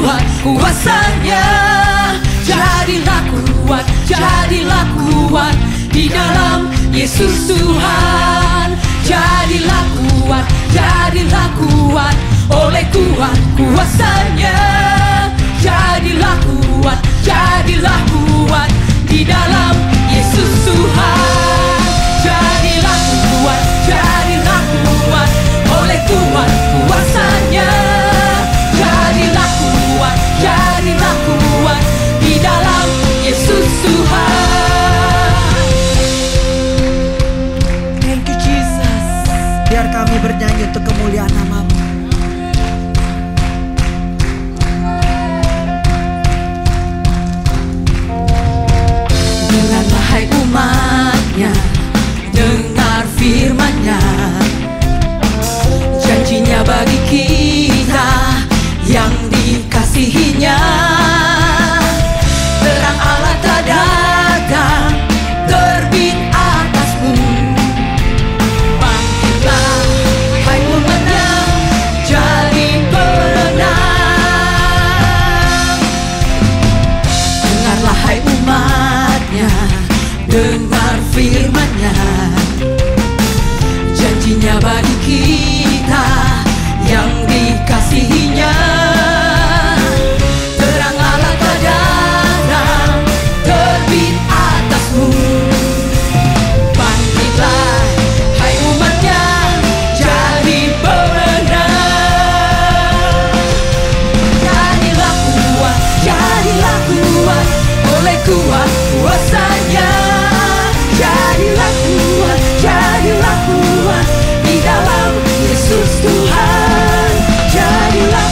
kuat kuasanya. Jadilah kuat di dalam Yesus Tuhan. Jadilah kuat oleh kuat kuasanya. Jadilah kuat di dalam Yesus Tuhan. Jadilah kuat oleh kuat kuasanya. Jadilah kuat di dalam Yesus Tuhan. Thank you Jesus. Biar kami bernyanyi untuk kemuliaan nama-Mu. Dengarlah hai umat-Nya, dengar firman-Nya. Janjinya bagi kita yang dikasihi-Nya. Terang Allah telah datang, terbit atasmu. Bangkitlah hai umat-Nya, jadi pemenang. Dengarlah hai umat-Nya, dengar firman-Nya. Janjinya bagi kita yang dikasihi-Nya. Terang Allah telah datang, terbit atasmu. Bangkitlah hai umat-Nya, jadi pemenang. Jadilah kuat oleh kuat kuasanya. Jadilah kuat di dalam Yesus Tuhan. Jadilah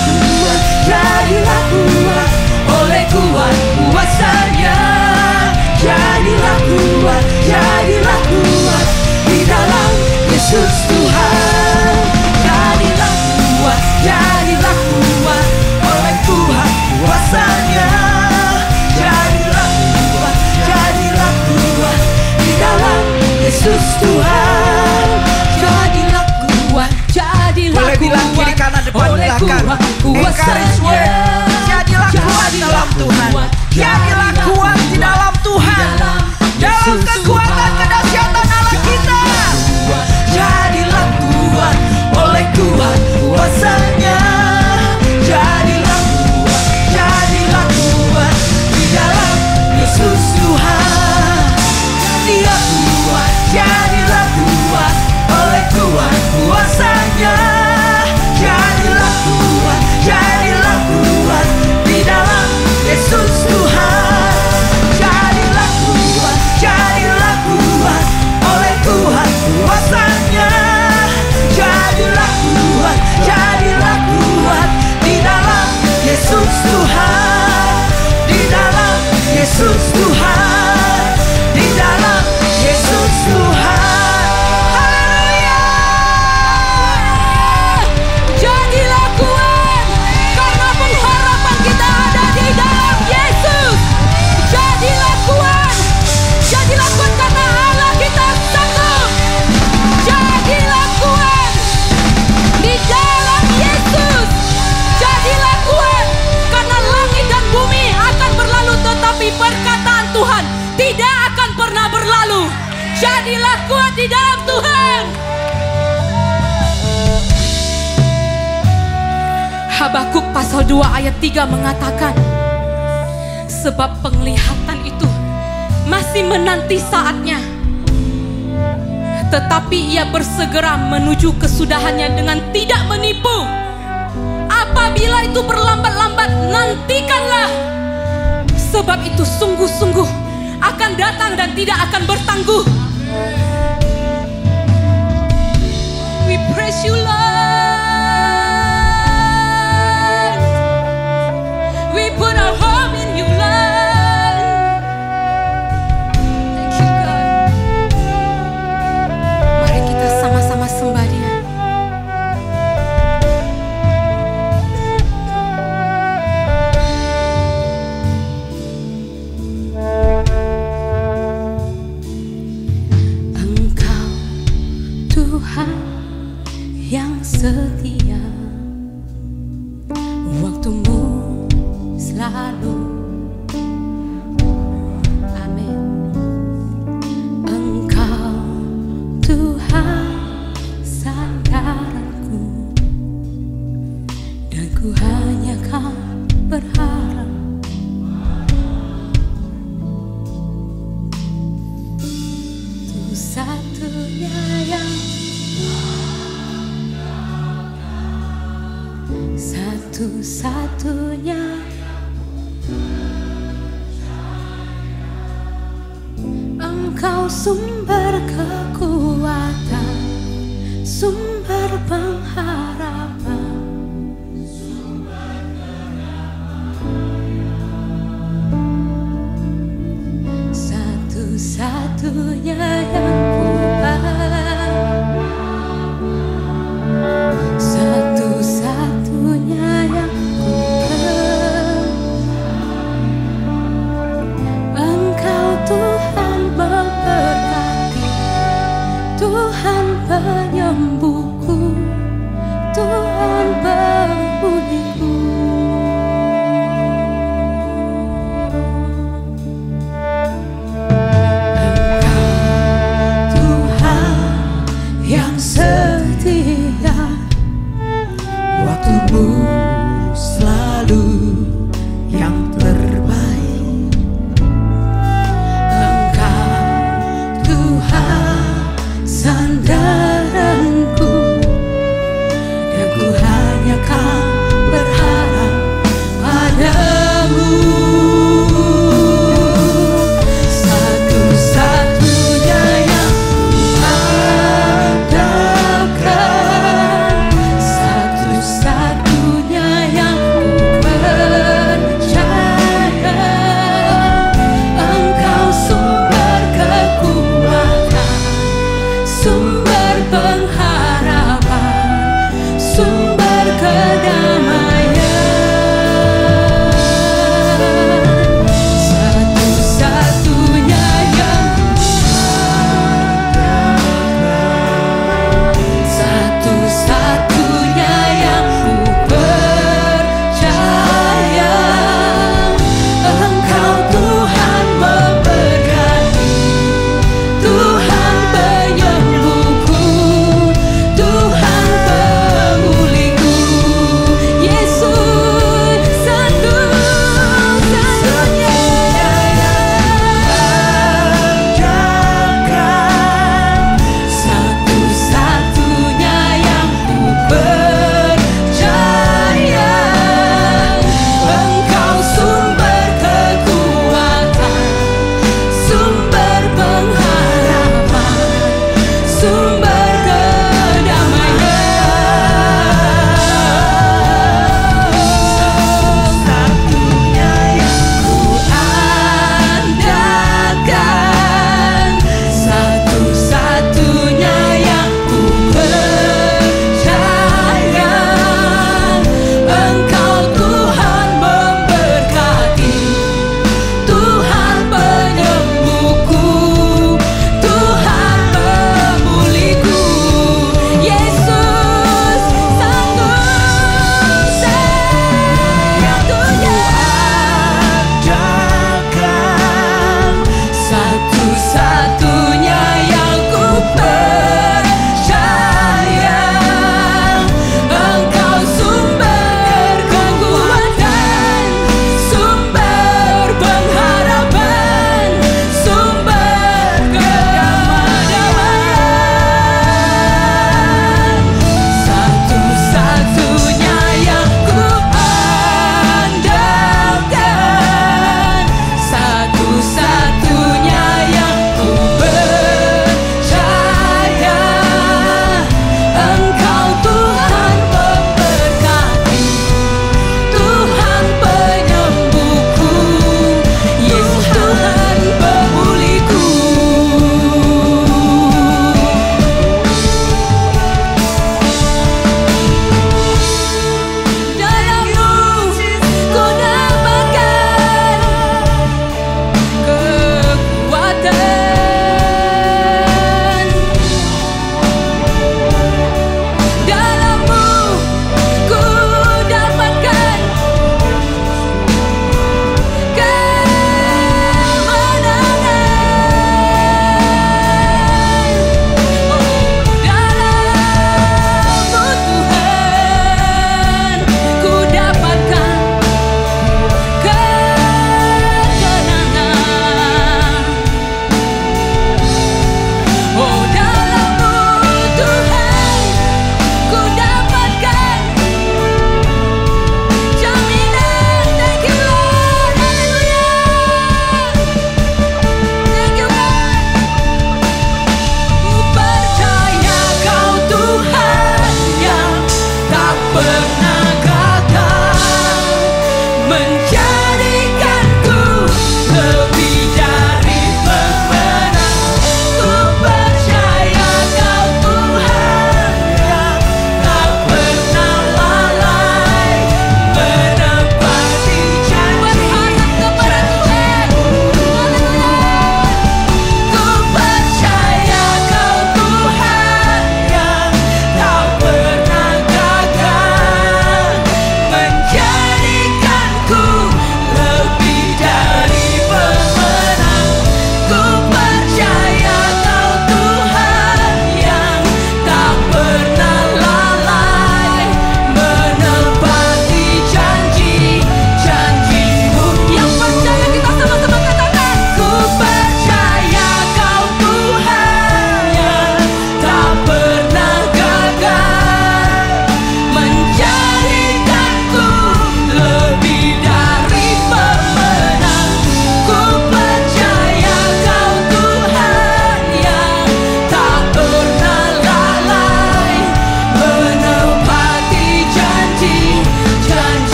kuat oleh kuat kuasanya. Jadilah kuat di dalam Yesus Tuhan. Jadilah kuat oleh kuat kuasanya. Jadilah kuat di dalam Yesus Tuhan. Jadilah kuat Boleh bilang kiri kanan depan belakang. Encourage word. Jadilah kuat dalam Tuhan. Jadilah kuat di dalam Tuhan. Dalam kekuatan kedahsyatan Allah kita. Jadilah kuat oleh kuat kuasanya. Jadilah kuat di dalam Yesus Tuhan. Jadilah kuat oleh kuat kuasanya. Jadilah kuat di dalam Yesus Tuhan. Jadilah kuat oleh kuat kuasanya. Jadilah kuat di dalam Yesus Tuhan. Di dalam Yesus Tuhan. Di dalam Yesus Tuhan. Haleluya. Jadilah kuat karena pengharapan kita ada di dalam Yesus. Jadilah kuat karena Allah kita sanggup. Jadilah kuat di dalam Yesus. Jadilah kuat karena langit dan bumi akan berlalu, tetapi perkataan Tuhan tidak akan pernah berlalu. Jadilah kuat di dalam Tuhan. Habakuk pasal 2 ayat 3 mengatakan, sebab penglihatan itu masih menanti saatnya, tetapi ia bersegera menuju kesudahannya dengan tidak menipu. Apabila itu berlambat-lambat, nantikanlah. Sebab itu sungguh-sungguh akan datang dan tidak akan bertangguh. We praise you, Lord. We put our hope in you, Lord. Thank you, God. Mari kita sama-sama sembah Dia. Engkau Tuhan yang Engkau sumber kekuatan, sumber pengharapan, satu-satunya yang kuat, satu-satunya yang kuat. Engkau Tuhan memberkati, Tuhan penyembuhku, Tuhan penghuniku. Engkau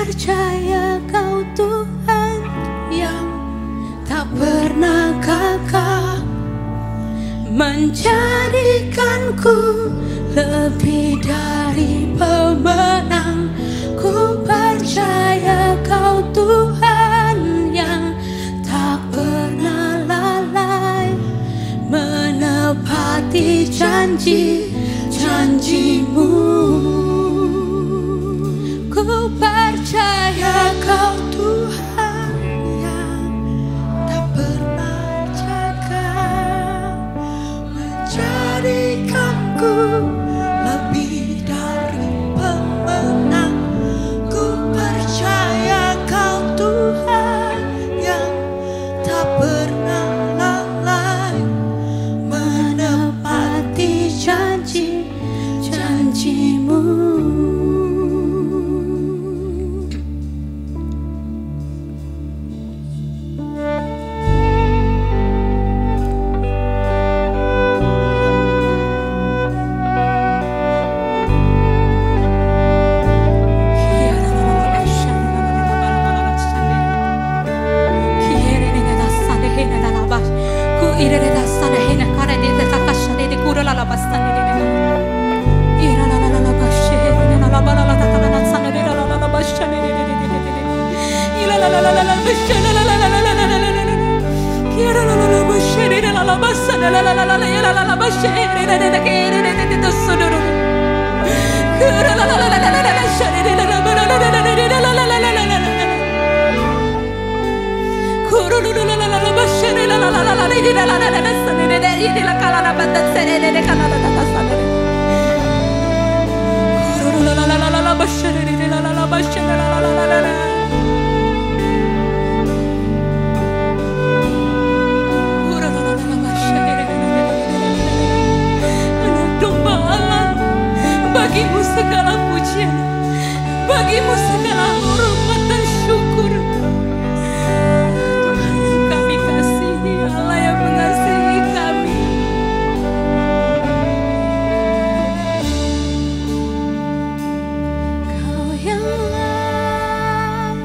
percaya Kau Tuhan yang tak pernah gagal, menjadikanku lebih dari pemenang. Ku percaya Kau Tuhan yang tak pernah lalai, menepati janji-janjimu. Ku percaya Kau Tuhan yang tak pernah gagal, menjadikanku lebih dari pemenang. Ku percaya Kau Tuhan yang tak pernah lalai, menepati janji-janjimu. Bagimu segala pujian, bagimu segala hormat dan syukur. Tuhan yang kami kasihi, Allah yang mengasihi kami. Kau yang layak,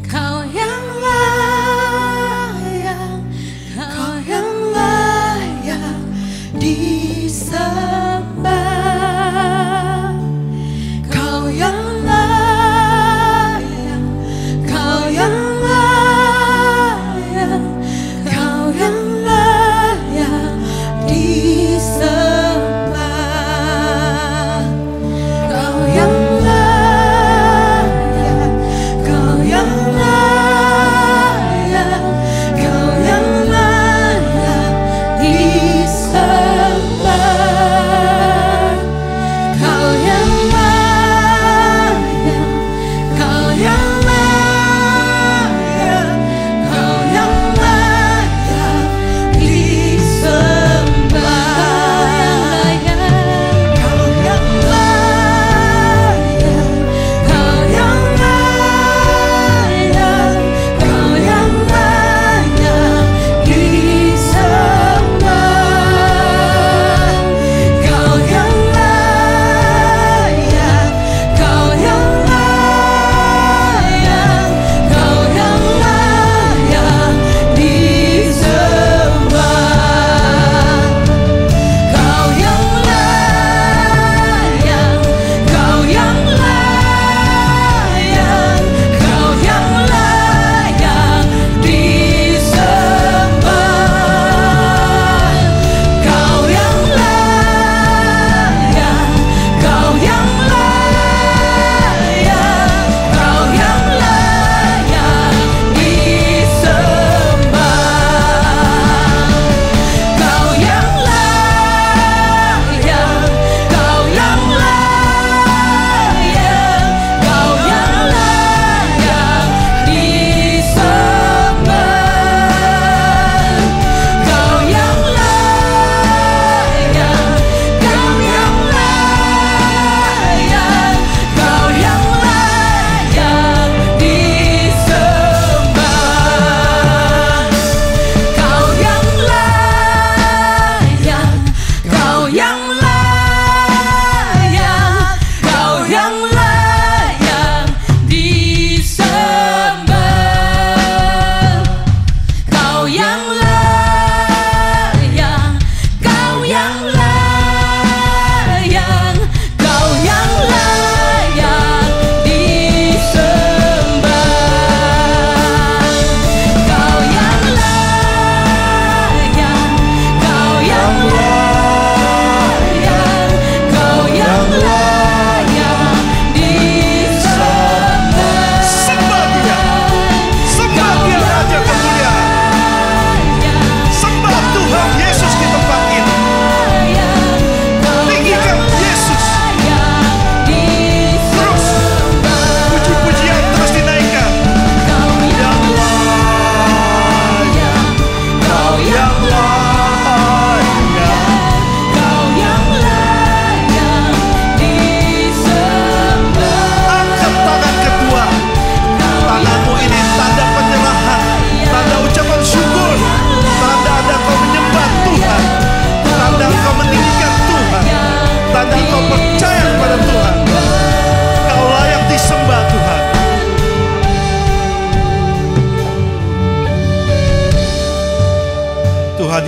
Kau yang layak, Kau yang layak disembah. Kau yang layak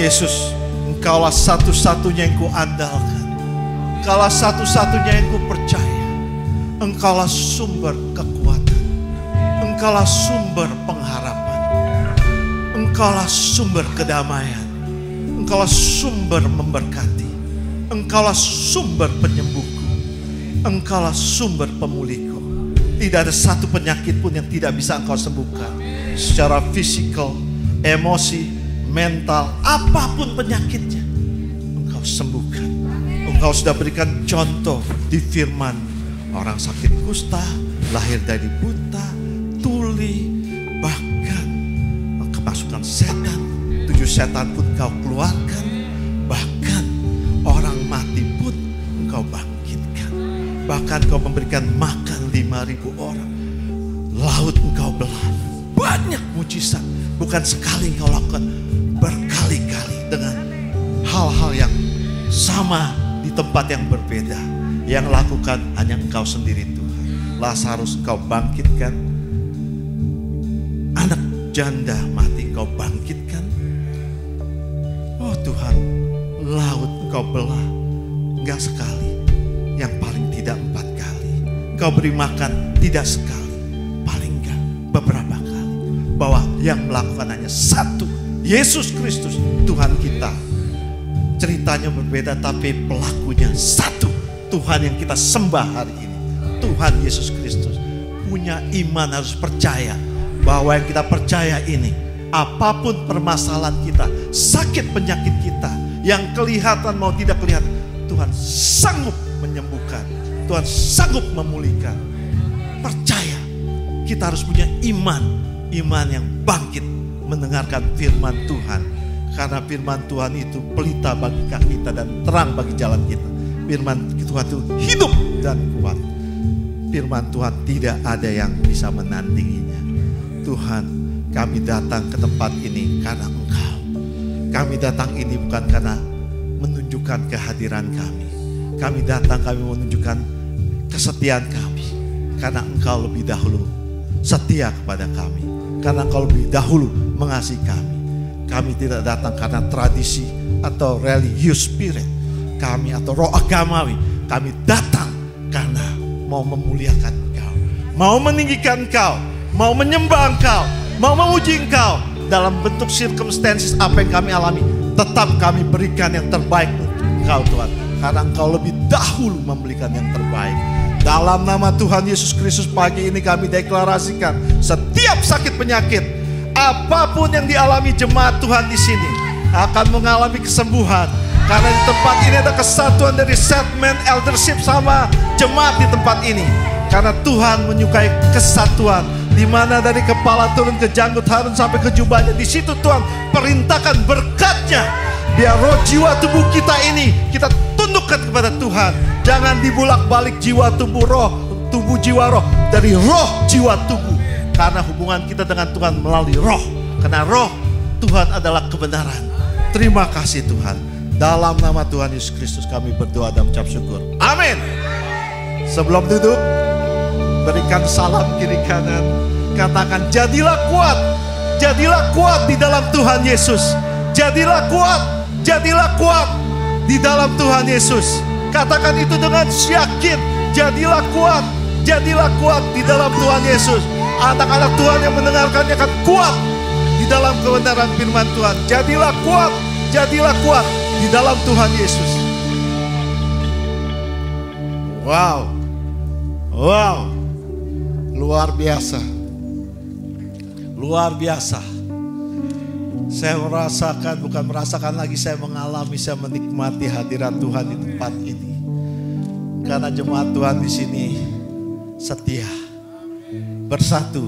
Yesus, Engkaulah satu-satunya yang kuandalkan. Engkaulah satu-satunya yang kupercaya. Engkaulah sumber kekuatan. Engkaulah sumber pengharapan. Engkaulah sumber kedamaian. Engkaulah sumber memberkati. Engkaulah sumber penyembuhku. Engkaulah sumber pemulihku. Tidak ada satu penyakit pun yang tidak bisa Engkau sembuhkan. Secara fisikal, emosi, mental, apapun penyakitnya, Engkau sembuhkan. Engkau sudah berikan contoh di firman. Orang sakit kusta, lahir dari buta, tuli, bahkan kemasukan setan. 7 setan pun Engkau keluarkan. Bahkan orang mati pun Engkau bangkitkan. Bahkan Engkau memberikan makan 5.000 orang. Laut Engkau belah. Banyak mujizat. Bukan sekali Engkau lakukan, berkali-kali dengan hal-hal yang sama di tempat yang berbeda. Yang lakukan hanya Engkau sendiri Tuhan. Lazarus Engkau bangkitkan. Anak janda mati Engkau bangkitkan. Oh Tuhan, laut Engkau belah. Enggak sekali, yang paling tidak 4 kali. Engkau beri makan tidak sekali, paling enggak beberapa kali. Bahwa yang melakukan hanya satu, Yesus Kristus Tuhan kita. Ceritanya berbeda tapi pelakunya satu. Tuhan yang kita sembah hari ini, Tuhan Yesus Kristus. Punya iman, harus percaya bahwa yang kita percaya ini, apapun permasalahan kita, sakit penyakit kita, yang kelihatan mau tidak kelihatan, Tuhan sanggup menyembuhkan, Tuhan sanggup memulihkan. Percaya, kita harus punya iman yang bangkit mendengarkan firman Tuhan. Karena firman Tuhan itu pelita bagi kaki kita dan terang bagi jalan kita. Firman Tuhan itu hidup dan kuat. Firman Tuhan tidak ada yang bisa menandinginya. Tuhan, kami datang ke tempat ini karena Engkau. Kami datang ini bukan karena menunjukkan kehadiran kami. Kami datang, kami menunjukkan kesetiaan kami. Karena Engkau lebih dahulu setia kepada kami. Karena Engkau lebih dahulu mengasihi kami. Kami tidak datang karena tradisi atau religious spirit kami atau roh agamawi. Kami datang karena mau memuliakan Engkau, mau meninggikan Engkau, mau menyembah Engkau, mau memuji Engkau. Dalam bentuk circumstances apa yang kami alami, tetap kami berikan yang terbaik untuk Engkau Tuhan. Karena Engkau lebih dahulu memberikan yang terbaik. Dalam nama Tuhan Yesus Kristus pagi ini kami deklarasikan setiap sakit penyakit, apapun yang dialami jemaat Tuhan di sini akan mengalami kesembuhan. Karena di tempat ini ada kesatuan dari Setman Eldership sama jemaat di tempat ini. Karena Tuhan menyukai kesatuan, di mana dari kepala turun ke janggut Harun sampai ke jubahnya. Di situ Tuhan perintahkan berkat-Nya. Biar roh jiwa tubuh kita ini kita tundukkan kepada Tuhan. Jangan dibulak-balik jiwa tubuh roh, tubuh jiwa roh, dari roh jiwa tubuh. Karena hubungan kita dengan Tuhan melalui roh. Karena roh Tuhan adalah kebenaran. Terima kasih Tuhan. Dalam nama Tuhan Yesus Kristus kami berdoa dan mengucap syukur. Amin. Sebelum duduk, berikan salam kiri kanan. Katakan, jadilah kuat. Jadilah kuat di dalam Tuhan Yesus. Jadilah kuat. Jadilah kuat di dalam Tuhan Yesus. Katakan itu dengan yakin. Jadilah kuat. Jadilah kuat di dalam Tuhan Yesus. Anak-anak Tuhan yang mendengarkannya akan kuat di dalam kebenaran firman Tuhan. Jadilah kuat. Jadilah kuat di dalam Tuhan Yesus. Wow. Wow. Luar biasa. Luar biasa. Saya merasakan, bukan merasakan lagi, saya mengalami, saya menikmati hadirat Tuhan di tempat ini. Karena jemaat Tuhan di sini setia, bersatu,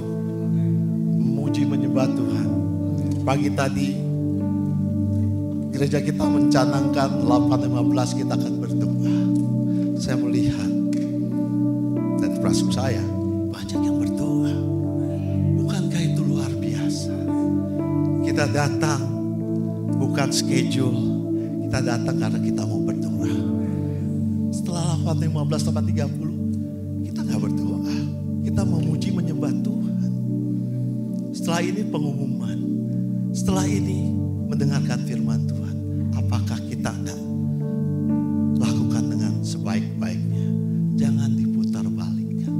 memuji menyembah Tuhan. Pagi tadi gereja kita mencanangkan 8:15 kita akan berdoa. Saya melihat dan perasaan saya banyak yang berdoa. Bukankah itu luar biasa? Kita datang bukan schedule, kita datang karena kita mau berdoa. Setelah 8:15, 8:30 kita gak berdoa, kita memuji menyembah Tuhan. Setelah ini pengumuman, setelah ini mendengarkan firman Tuhan. Jangan diputar balikkan.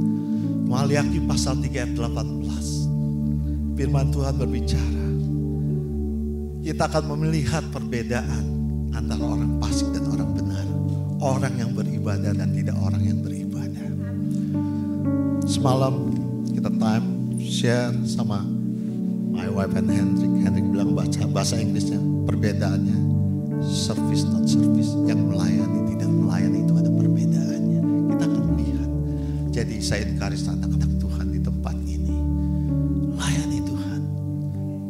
Maliaki pasal 3 ayat 18. Firman Tuhan berbicara. Kita akan melihat perbedaan antara orang fasik dan orang benar. Orang yang beribadah dan tidak orang yang beribadah. Semalam kita share sama my wife and Hendrik. Hendrik bilang bahasa Inggrisnya, perbedaannya service not service. Yang melayani tidak melayani itu ada perbedaannya. Kita akan melihat. Jadi saya encourage anak-anak Tuhan di tempat ini. Layani Tuhan.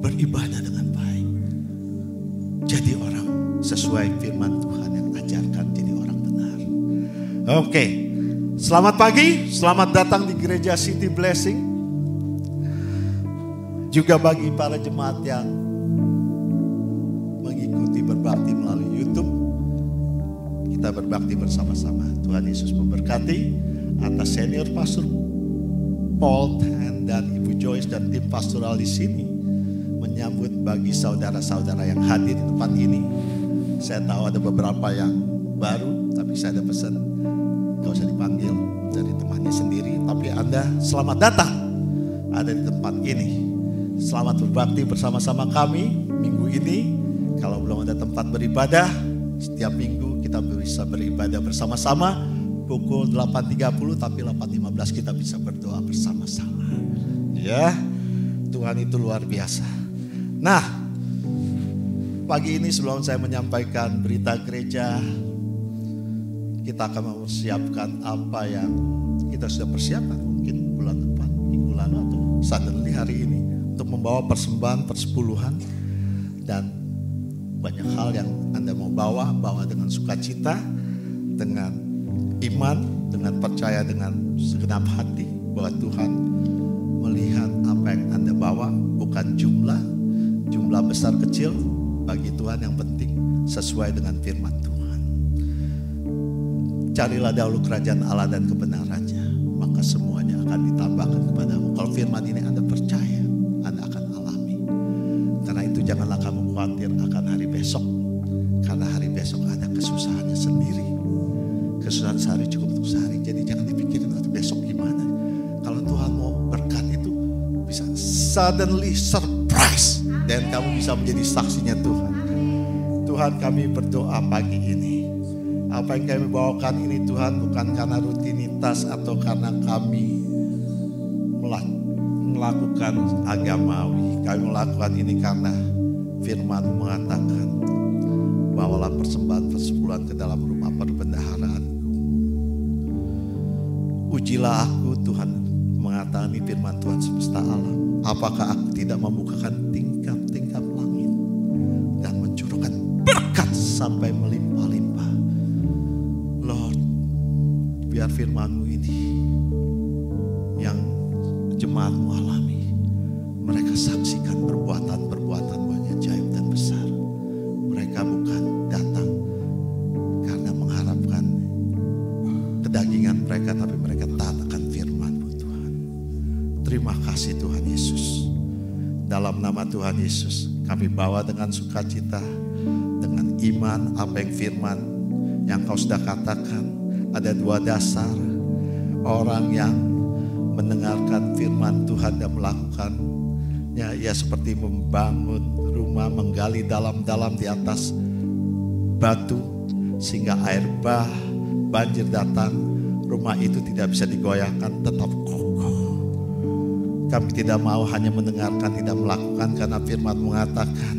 Beribadah dengan baik. Jadi orang sesuai firman Tuhan yang ajarkan, jadi orang benar. Oke. Selamat pagi, selamat datang di Gereja City Blessing. Juga bagi para jemaat yang mengikuti berbakti melalui YouTube, kita berbakti bersama-sama. Tuhan Yesus memberkati. Atas senior pastor Paul dan Ibu Joyce dan tim pastoral di sini menyambut bagi saudara-saudara yang hadir di tempat ini. Saya tahu ada beberapa yang baru, tapi saya ada pesan, gak usah dipanggil dari temannya sendiri, tapi Anda selamat datang ada di tempat ini. Selamat berbakti bersama-sama kami minggu ini. Kalau belum ada tempat beribadah, setiap minggu kita bisa beribadah bersama-sama pukul 8.30, tapi 8.15 kita bisa berdoa bersama-sama. Ya, Tuhan itu luar biasa. Nah, pagi ini sebelum saya menyampaikan berita gereja, kita akan mempersiapkan apa yang kita sudah persiapkan mungkin bulan depan, minggu lalu atau suddenly hari ini untuk membawa persembahan persepuluhan dan banyak hal yang Anda mau bawa dengan sukacita, dengan iman, dengan percaya, dengan segenap hati bahwa Tuhan melihat apa yang Anda bawa, bukan jumlah besar kecil, bagi Tuhan yang penting sesuai dengan firman Tuhan. Carilah dahulu kerajaan Allah dan kebenarannya, maka semuanya akan ditambahkan kepadamu. Kalau firman ini Anda percaya, Anda akan alami. Karena itu janganlah kamu khawatir akan hari besok, karena hari besok ada kesusahannya sendiri. Kesusahan sehari cukup untuk sehari, jadi jangan dipikirin besok gimana. Kalau Tuhan mau berkat itu bisa suddenly surprise, dan kamu bisa menjadi saksinya Tuhan. Tuhan, kami berdoa pagi ini. Apa yang kami bawakan ini Tuhan bukan karena rutinitas atau karena kami melakukan agamawi. Kami melakukan ini karena firman mengatakan, bawalah persembahan persepuluhan ke dalam rumah perbendaharaanku. Ujilah aku, Tuhan mengatakan di firman Tuhan semesta alam. Apakah aku tidak membukakan tingkap-tingkap langit dan mencurahkan berkat sampai melimpah-limpah. Lord, biar firman-Mu ini yang jemaat-Mu alami. Mereka saksikan perbuatan-perbuatan-Mu yang ajaib dan besar. Mereka bukan datang karena mengharapkan kedagingan mereka, tapi mereka taat akan firman-Mu Tuhan. Terima kasih Tuhan Yesus. Dalam nama Tuhan Yesus kami bawa dengan sukacita, dengan iman apa yang firman yang Kau sudah katakan. Ada dua dasar orang yang mendengarkan firman Tuhan dan melakukannya. Ya seperti membangun rumah, menggali dalam-dalam di atas batu sehingga air banjir datang, rumah itu tidak bisa digoyahkan, tetap kokoh. Kami tidak mau hanya mendengarkan, tidak melakukan, karena firman mengatakan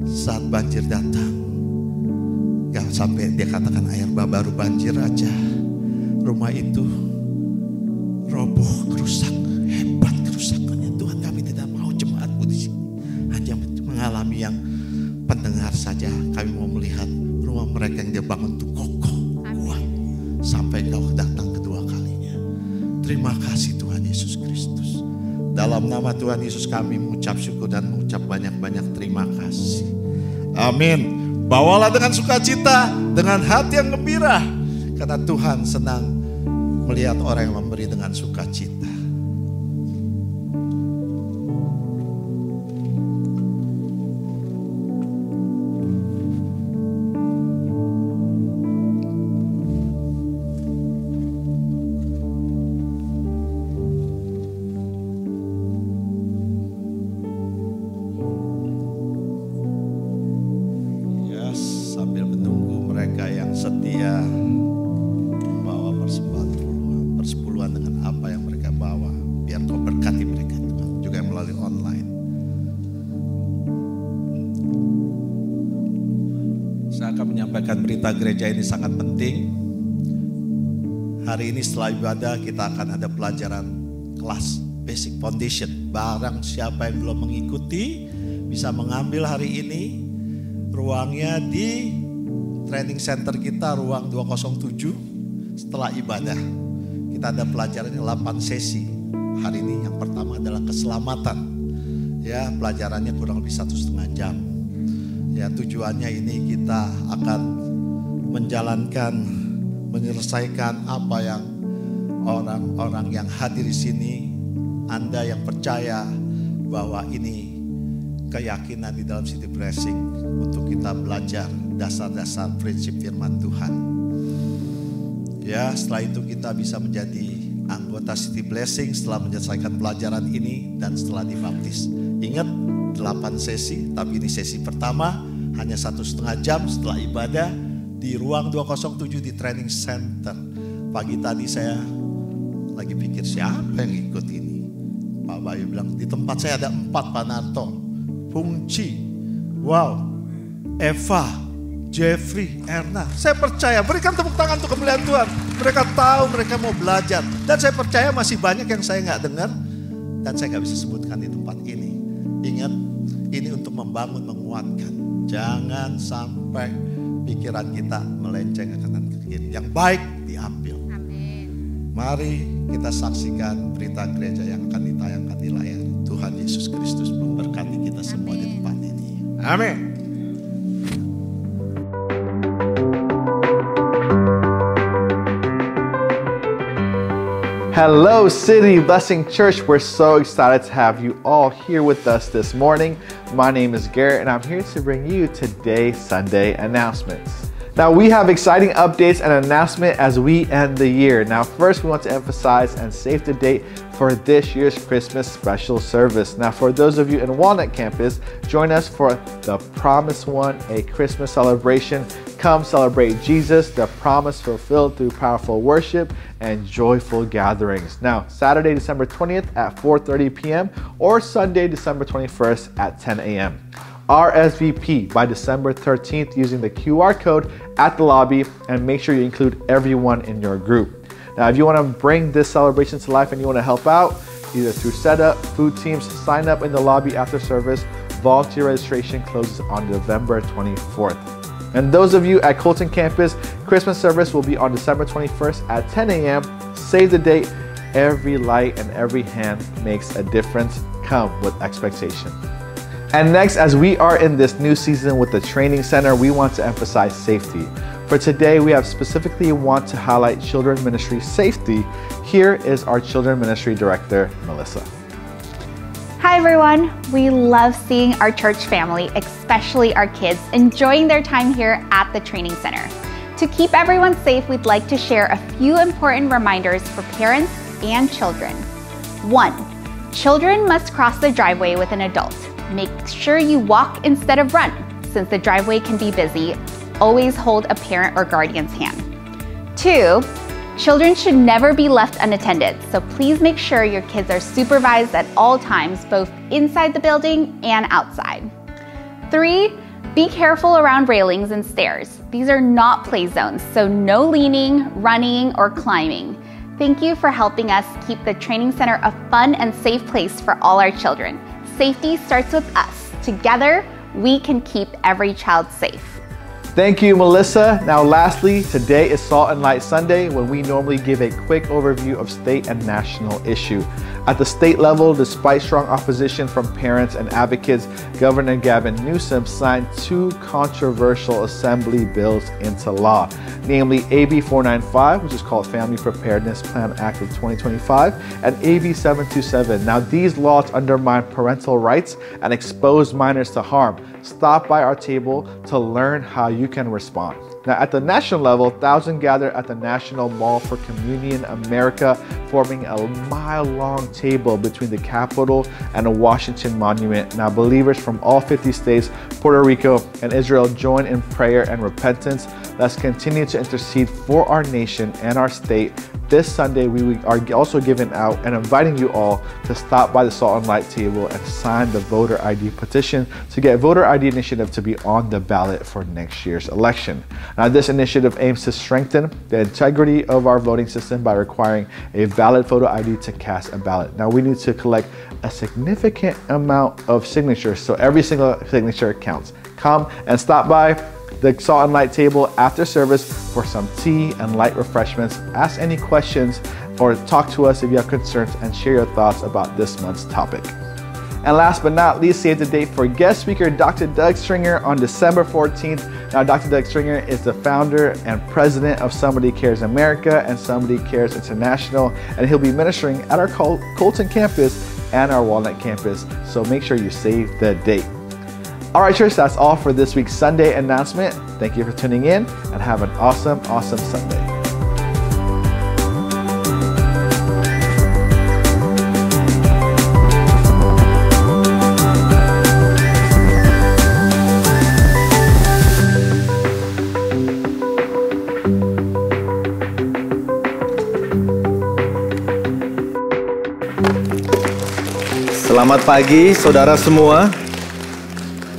saat banjir datang, gak sampai dia katakan air baru banjir aja, rumah itu roboh, kerusak, hebat kerusakannya. Tuhan, kami tidak mau jemaat-Mu di sini hanya mengalami yang pendengar saja. Kami mau melihat rumah mereka yang dia bangun itu kokoh, kuat sampai Kau datang kedua kalinya. Terima kasih Tuhan Yesus Kristus. Dalam nama Tuhan Yesus kami mengucap syukur dan mengucap banyak-banyak terima kasih. Amin. Bawalah dengan sukacita, dengan hati yang gembira, karena Tuhan senang melihat orang yang memberi dengan sukacita. mendengarkan berita gereja ini sangat penting. Hari ini setelah ibadah kita akan ada pelajaran kelas Basic Foundation. Barang siapa yang belum mengikuti bisa mengambil hari ini. Ruangnya di training center kita, ruang 207 setelah ibadah. Kita ada pelajaran 8 sesi. Hari ini yang pertama adalah keselamatan. Ya, pelajarannya kurang lebih 1,5 jam. Ya, tujuannya ini kita akan menyelesaikan apa yang orang-orang yang hadir di sini, Anda yang percaya bahwa ini keyakinan di dalam City Blessing untuk kita belajar dasar-dasar prinsip firman Tuhan. Ya, setelah itu kita bisa menjadi anggota City Blessing setelah menyelesaikan pelajaran ini dan setelah dibaptis. Ingat, 8 sesi, tapi ini sesi pertama hanya 1,5 jam setelah ibadah di ruang 207 di training center. Pagi tadi saya lagi pikir siapa yang ikut ini. Pak Bayu bilang di tempat saya ada 4, Pak Narto, Pungci, wow, Eva, Jeffrey, Erna. Saya percaya, berikan tepuk tangan untuk kemuliaan Tuhan. Mereka tahu, mereka mau belajar. Dan saya percaya masih banyak yang saya nggak dengar dan saya nggak bisa sebutkan di tempat ini. Ingat, ini untuk membangun, menguatkan. Jangan sampai pikiran kita melenceng ke kanan ke kiri. Yang baik diambil. Amin. Mari kita saksikan berita gereja yang akan ditayangkan di layar. Tuhan Yesus Kristus memberkati kita semua di tempat ini. Amin. Hello, City Blessing Church. We're so excited to have you all here with us this morning. My name is Garrett, and I'm here to bring you today's Sunday announcements. Now, we have exciting updates and announcement as we end the year. Now, first, we want to emphasize and save the date for this year's Christmas special service. Now, for those of you in Walnut Campus, join us for the Promised One, a Christmas celebration. Come celebrate Jesus, the promise fulfilled through powerful worship and joyful gatherings. Now, Saturday, December 20th at 4:30 p.m. or Sunday, December 21st at 10 a.m. RSVP by December 13th using the QR code at the lobby, and make sure you include everyone in your group. Now, if you want to bring this celebration to life and you want to help out, either through setup, food teams, sign up in the lobby after service. Volunteer registration closes on November 24th. And those of you at Colton Campus, Christmas service will be on December 21st at 10 a.m. Save the date. Every light and every hand makes a difference. Come with expectation. And next, as we are in this new season with the training center, we want to emphasize safety. For today, we have specifically want to highlight children ministry safety. Here is our children ministry director, Melissa. Hi everyone, we love seeing our church family, especially our kids, enjoying their time here at the training center. To keep everyone safe, we'd like to share a few important reminders for parents and children. 1. Children must cross the driveway with an adult. Make sure you walk instead of run. Since the driveway can be busy, always hold a parent or guardian's hand. 2. Children should never be left unattended, so please make sure your kids are supervised at all times, both inside the building and outside. 3. Be careful around railings and stairs. These are not play zones, so no leaning, running, or climbing. Thank you for helping us keep the training center a fun and safe place for all our children. Safety starts with us. Together, we can keep every child safe. Thank you, Melissa. Now, lastly, today is Salt and Light Sunday, when we normally give a quick overview of state and national issue. At the state level, despite strong opposition from parents and advocates, Governor Gavin Newsom signed 2 controversial assembly bills into law, namely AB 495, which is called Family Preparedness Plan Act of 2025, and AB 727. Now, these laws undermine parental rights and expose minors to harm. Stop by our table to learn how you can respond. Now, at the national level, thousands gather at the National Mall for Communion America, forming a mile-long table between the Capitol and the Washington Monument. Now, believers from all 50 states, Puerto Rico, and Israel join in prayer and repentance. Let's continue to intercede for our nation and our state. this Sunday we are also giving out and inviting you all to stop by the Salt and Light table and sign the voter ID petition to get voter ID initiative to be on the ballot for next year's election. Now, this initiative aims to strengthen the integrity of our voting system by requiring a valid photo ID to cast a ballot. Now, we need to collect a significant amount of signatures, so every single signature counts. Come and stop by the Salt and Light table after service for some tea and light refreshments. Ask any questions or talk to us if you have concerns and share your thoughts about this month's topic. And last but not least, save the date for guest speaker Dr. Doug Stringer on December 14th. Now, Dr. Doug Stringer is the founder and president of Somebody Cares America and Somebody Cares International, and he'll be ministering at our Colton campus and our Walnut campus, so make sure you save the date. All right, church, that's all for this week's Sunday announcement. Thank you for tuning in and have an awesome, awesome Sunday. Selamat pagi, saudara semua.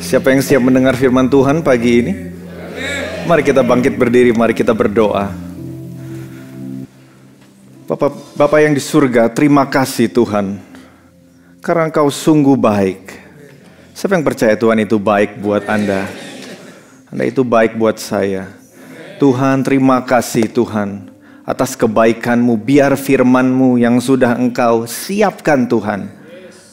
Siapa yang siap mendengar firman Tuhan pagi ini? Mari kita bangkit berdiri, mari kita berdoa. Bapa yang di surga, terima kasih Tuhan, karena Engkau sungguh baik. Siapa yang percaya Tuhan itu baik buat Anda? Anda itu baik buat saya. Tuhan, terima kasih Tuhan atas kebaikan-Mu. Biar firman-Mu yang sudah Engkau siapkan Tuhan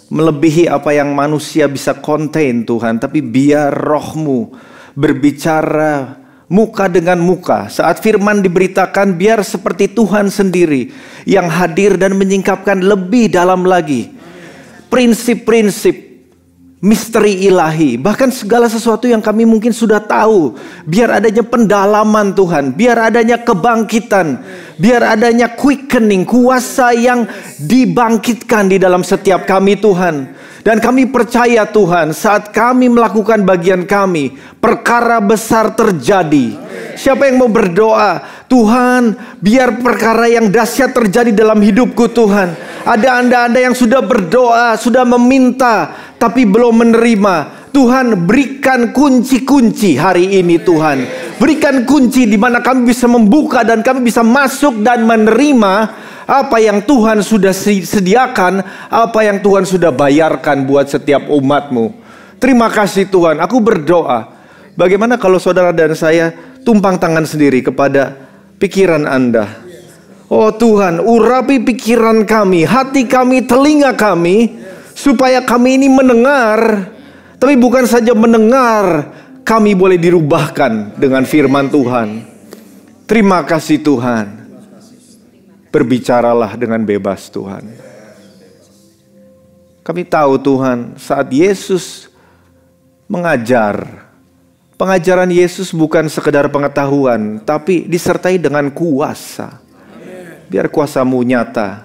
melebihi apa yang manusia bisa contain Tuhan. Tapi biar Roh-Mu berbicara muka dengan muka. Saat firman diberitakan, biar seperti Tuhan sendiri yang hadir dan menyingkapkan lebih dalam lagi prinsip-prinsip misteri ilahi, bahkan segala sesuatu yang kami mungkin sudah tahu. Biar adanya pendalaman Tuhan, biar adanya kebangkitan, biar adanya quickening, kuasa yang dibangkitkan di dalam setiap kami Tuhan. Dan kami percaya Tuhan, saat kami melakukan bagian kami, perkara besar terjadi. Siapa yang mau berdoa, Tuhan, biar perkara yang dahsyat terjadi dalam hidupku Tuhan. Ada anda-anda yang sudah berdoa, sudah meminta, tapi belum menerima. Tuhan, berikan kunci-kunci hari ini Tuhan. Berikan kunci di mana kami bisa membuka dan kami bisa masuk dan menerima apa yang Tuhan sudah sediakan, apa yang Tuhan sudah bayarkan buat setiap umat-Mu. Terima kasih Tuhan. Aku berdoa, bagaimana kalau saudara dan saya tumpang tangan sendiri kepada pikiran Anda. Oh Tuhan, urapi pikiran kami, hati kami, telinga kami, supaya kami ini mendengar. Tapi bukan saja mendengar, kami boleh dirubahkan dengan firman Tuhan. Terima kasih Tuhan. Berbicaralah dengan bebas Tuhan. Kami tahu Tuhan, saat Yesus mengajar, pengajaran Yesus bukan sekedar pengetahuan, tapi disertai dengan kuasa. Biar kuasa-Mu nyata,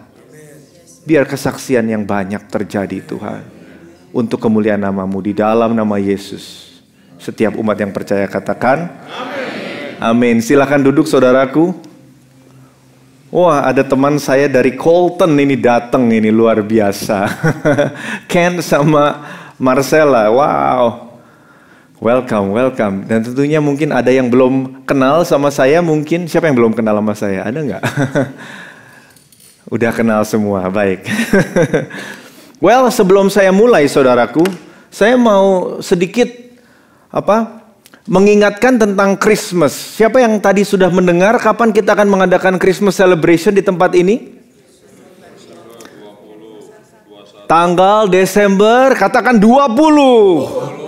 biar kesaksian yang banyak terjadi Tuhan, untuk kemuliaan nama-Mu di dalam nama Yesus. Setiap umat yang percaya katakan amin. Amin. Silakan duduk saudaraku. Wah, ada teman saya dari Colton ini datang, ini luar biasa. Ken sama Marcella, wow. Welcome. Dan tentunya mungkin ada yang belum kenal sama saya mungkin. Siapa yang belum kenal sama saya? Ada nggak? Udah kenal semua, baik. Well, sebelum saya mulai saudaraku, saya mau sedikit mengingatkan tentang Christmas. Siapa yang tadi sudah mendengar kapan kita akan mengadakan Christmas celebration di tempat ini? Tanggal Desember, katakan 20.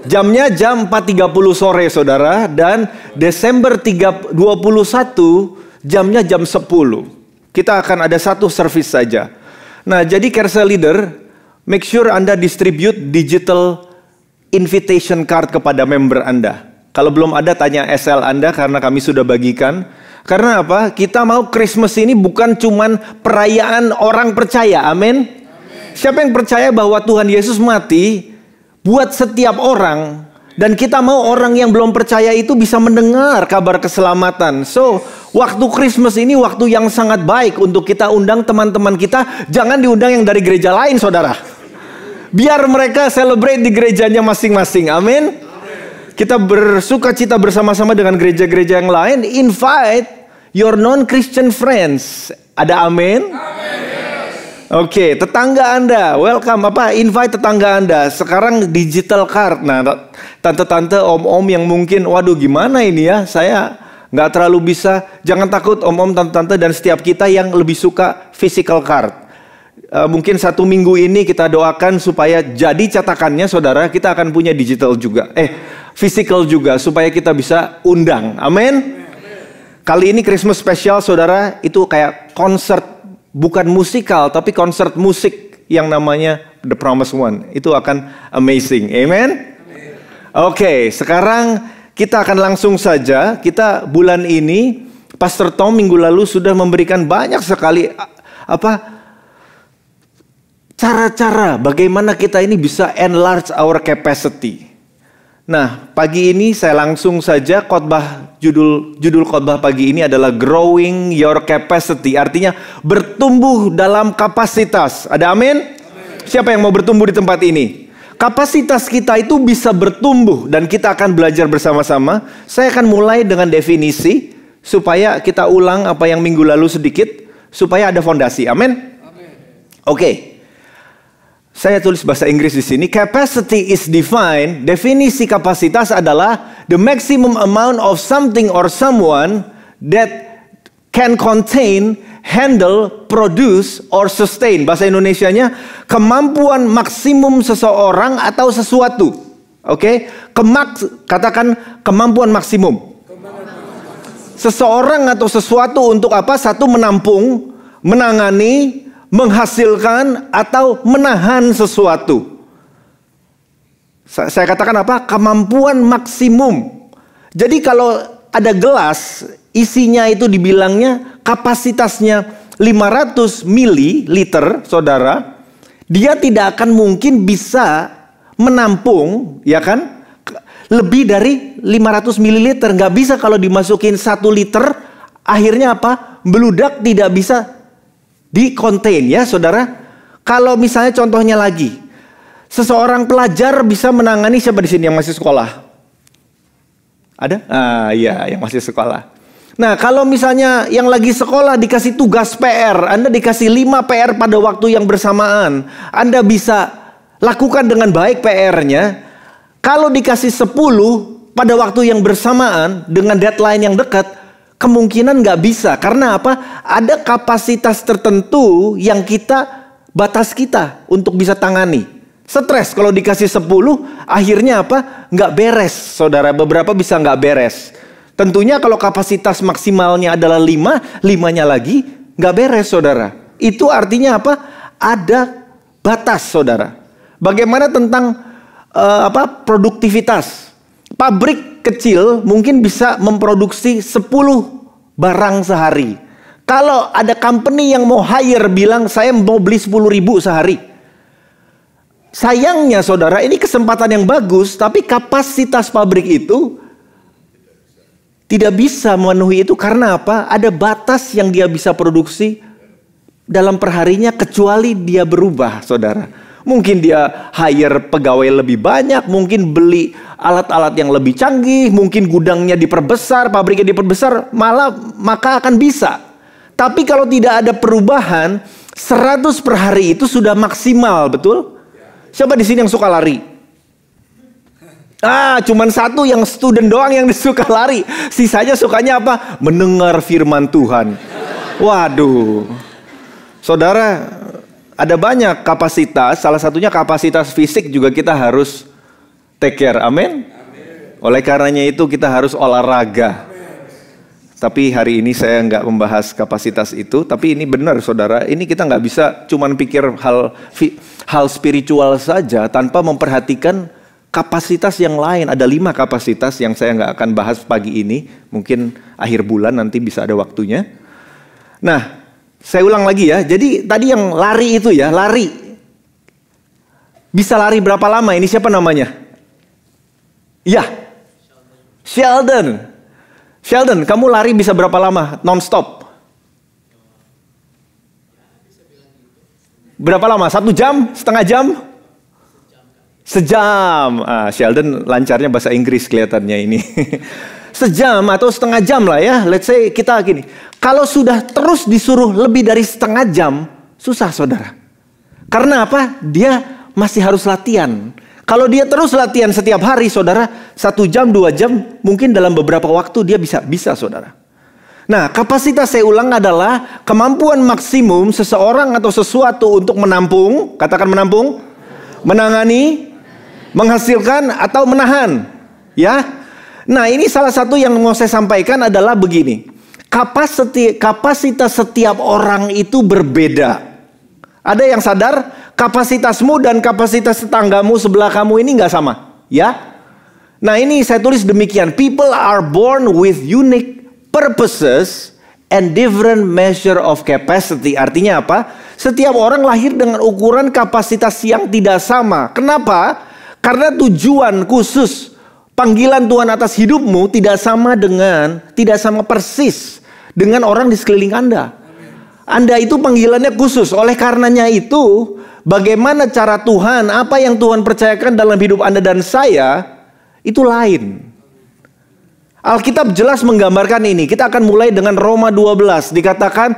Jamnya jam 4.30 sore saudara. Dan Desember 21 jamnya jam 10. Kita akan ada satu service saja. Nah, jadi Carousel Leader, make sure Anda distribute digital invitation card kepada member Anda. Kalau belum ada, tanya SL Anda karena kami sudah bagikan. Karena apa? Kita mau Christmas ini bukan cuman perayaan orang percaya. Amin. Siapa yang percaya bahwa Tuhan Yesus mati buat setiap orang, dan kita mau orang yang belum percaya itu bisa mendengar kabar keselamatan. So, Waktu Christmas ini waktu yang sangat baik untuk kita undang teman-teman kita. Jangan diundang yang dari gereja lain, saudara. Biar mereka celebrate di gerejanya masing-masing. Amin. Kita bersuka cita bersama-sama dengan gereja-gereja yang lain. Invite your non-Christian friends. Ada amin? Oke, tetangga Anda, welcome. Invite tetangga Anda. Sekarang digital card. Nah, tante-tante, om-om yang mungkin, waduh gimana ini ya, saya nggak terlalu bisa. Jangan takut om-om, tante-tante, dan setiap kita yang lebih suka physical card. Mungkin 1 minggu ini kita doakan supaya jadi cetakannya, saudara, kita akan punya digital juga. Physical juga, supaya kita bisa undang. Amin. Kali ini Christmas special, saudara, itu kayak konser, bukan musikal, tapi konser musik yang namanya The Promised One. Itu akan amazing. Amen. Oke, sekarang kita akan langsung saja. Kita bulan ini, Pastor Tom minggu lalu sudah memberikan banyak sekali cara-cara bagaimana kita ini bisa enlarge our capacity. Nah, pagi ini saya langsung saja judul khotbah pagi ini adalah Growing Your Capacity. Artinya bertumbuh dalam kapasitas. Ada amin? Siapa yang mau bertumbuh di tempat ini? Kapasitas kita itu bisa bertumbuh dan kita akan belajar bersama-sama. Saya akan mulai dengan definisi supaya kita ulang apa yang minggu lalu sedikit supaya ada fondasi. Amin? Oke. Saya tulis bahasa Inggris di sini. Capacity is defined. Definisi kapasitas adalah the maximum amount of something or someone that can contain, handle, produce, or sustain. Bahasa Indonesianya, kemampuan maksimum seseorang atau sesuatu. Oke? Katakan kemampuan maksimum. Seseorang atau sesuatu untuk apa? Satu, menampung, menangani, menghasilkan atau menahan sesuatu. Saya katakan apa? Kemampuan maksimum. Jadi kalau ada gelas, isinya itu dibilangnya kapasitasnya 500 ml, saudara, dia tidak akan mungkin bisa menampung, ya kan? Lebih dari 500 ml. Nggak bisa kalau dimasukin 1 liter, akhirnya apa? Meludak, tidak bisa di-contain, ya saudara. Kalau misalnya contohnya lagi, seseorang pelajar bisa menangani, siapa di sini yang masih sekolah? Ada? Iya, yang masih sekolah. Nah, kalau misalnya yang lagi sekolah dikasih tugas PR, Anda dikasih 5 PR pada waktu yang bersamaan, Anda bisa lakukan dengan baik PR-nya. Kalau dikasih 10 pada waktu yang bersamaan dengan deadline yang dekat, kemungkinan nggak bisa. Karena apa? Ada kapasitas tertentu yang batas kita untuk bisa tangani. Stres kalau dikasih 10, akhirnya apa? Nggak beres, saudara. Beberapa bisa nggak beres. Tentunya kalau kapasitas maksimalnya adalah 5, 5-nya lagi nggak beres, saudara. Itu artinya apa? Ada batas, saudara. Bagaimana tentang produktivitas? Pabrik kecil mungkin bisa memproduksi 10 barang sehari. Kalau ada company yang mau hire bilang saya mau beli 10.000 sehari. Sayangnya saudara, ini kesempatan yang bagus, tapi kapasitas pabrik itu tidak bisa memenuhi itu. Karena apa? Ada batas yang dia bisa produksi dalam perharinya kecuali dia berubah, saudara. Mungkin dia hire pegawai lebih banyak, mungkin beli alat-alat yang lebih canggih, mungkin gudangnya diperbesar, pabriknya diperbesar, maka akan bisa. Tapi kalau tidak ada perubahan, 100 per hari itu sudah maksimal, betul? Siapa di sini yang suka lari? Cuman satu yang student doang yang suka lari. Sisanya sukanya apa? Mendengar firman Tuhan. Waduh. Saudara, ada banyak kapasitas, salah satunya kapasitas fisik juga kita harus take care, amin? Oleh karenanya itu kita harus olahraga. Tapi hari ini saya nggak membahas kapasitas itu, tapi ini benar saudara, ini kita nggak bisa cuman pikir hal spiritual saja tanpa memperhatikan kapasitas yang lain. Ada 5 kapasitas yang saya nggak akan bahas pagi ini, mungkin akhir bulan nanti bisa ada waktunya. Nah, saya ulang lagi ya. Jadi tadi yang lari itu ya, lari. Bisa lari berapa lama? Ini siapa namanya? Ya, Sheldon. Sheldon, kamu lari bisa berapa lama? Non-stop? Berapa lama? 1 jam? Setengah jam? Sejam. Sheldon lancarnya bahasa Inggris kelihatannya ini. Sejam atau setengah jam lah ya. Let's say kita gini. Kalau sudah terus disuruh lebih dari setengah jam, susah saudara. Karena apa? Dia masih harus latihan. Kalau dia terus latihan setiap hari saudara, 1 jam, 2 jam, mungkin dalam beberapa waktu dia bisa saudara. Nah, kapasitas saya ulang adalah kemampuan maksimum seseorang atau sesuatu untuk menampung, katakan menampung, menangani, menghasilkan atau menahan. Ya. Nah, ini salah satu yang mau saya sampaikan adalah begini. Kapasitas setiap orang itu berbeda. Ada yang sadar kapasitasmu dan kapasitas tetanggamu sebelah kamu ini nggak sama, ya? Nah, ini saya tulis demikian. People are born with unique purposes and different measure of capacity. Artinya apa? Setiap orang lahir dengan ukuran kapasitas yang tidak sama. Kenapa? Karena tujuan khusus panggilan Tuhan atas hidupmu tidak sama persis dengan orang di sekeliling Anda. Anda itu panggilannya khusus. Oleh karenanya itu, bagaimana cara Tuhan, apa yang Tuhan percayakan dalam hidup Anda dan saya, itu lain. Alkitab jelas menggambarkan ini. Kita akan mulai dengan Roma 12. Dikatakan,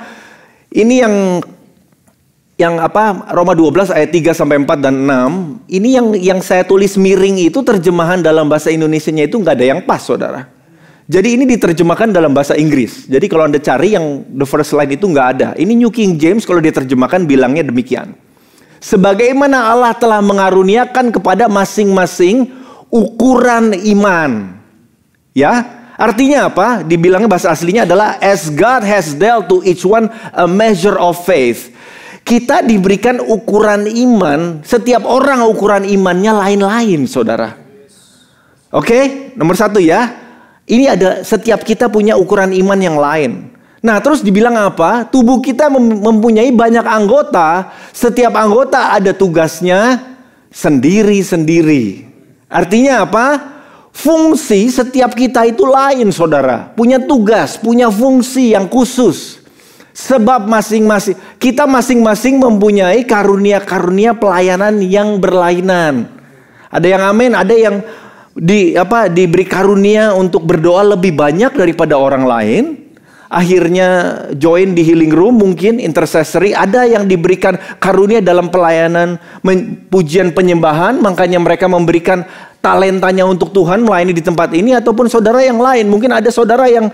ini Roma 12 ayat 3 sampai 4 dan 6. Ini yang saya tulis miring itu terjemahan dalam bahasa Indonesianya itu nggak ada yang pas, saudara. Jadi ini diterjemahkan dalam bahasa Inggris. Jadi kalau Anda cari yang the first line itu nggak ada. Ini New King James kalau diterjemahkan bilangnya demikian. Sebagaimana Allah telah mengaruniakan kepada masing-masing ukuran iman. Ya. Artinya apa? Dibilangnya bahasa aslinya adalah as God has dealt to each one a measure of faith. Kita diberikan ukuran iman, setiap orang ukuran imannya lain-lain, saudara. Oke, nomor 1 ya. Ini ada, setiap kita punya ukuran iman yang lain. Nah, terus dibilang apa? Tubuh kita mempunyai banyak anggota. Setiap anggota ada tugasnya sendiri-sendiri. Artinya apa? Fungsi setiap kita itu lain, saudara. Punya tugas, punya fungsi yang khusus. Sebab kita masing-masing mempunyai karunia-karunia pelayanan yang berlainan. Ada yang amin, ada yang diberi karunia untuk berdoa lebih banyak daripada orang lain. Akhirnya join di healing room, mungkin intercessory. Ada yang diberikan karunia dalam pelayanan pujian penyembahan, makanya mereka memberikan talentanya untuk Tuhan melayani di tempat ini. Ataupun saudara yang lain, mungkin ada saudara yang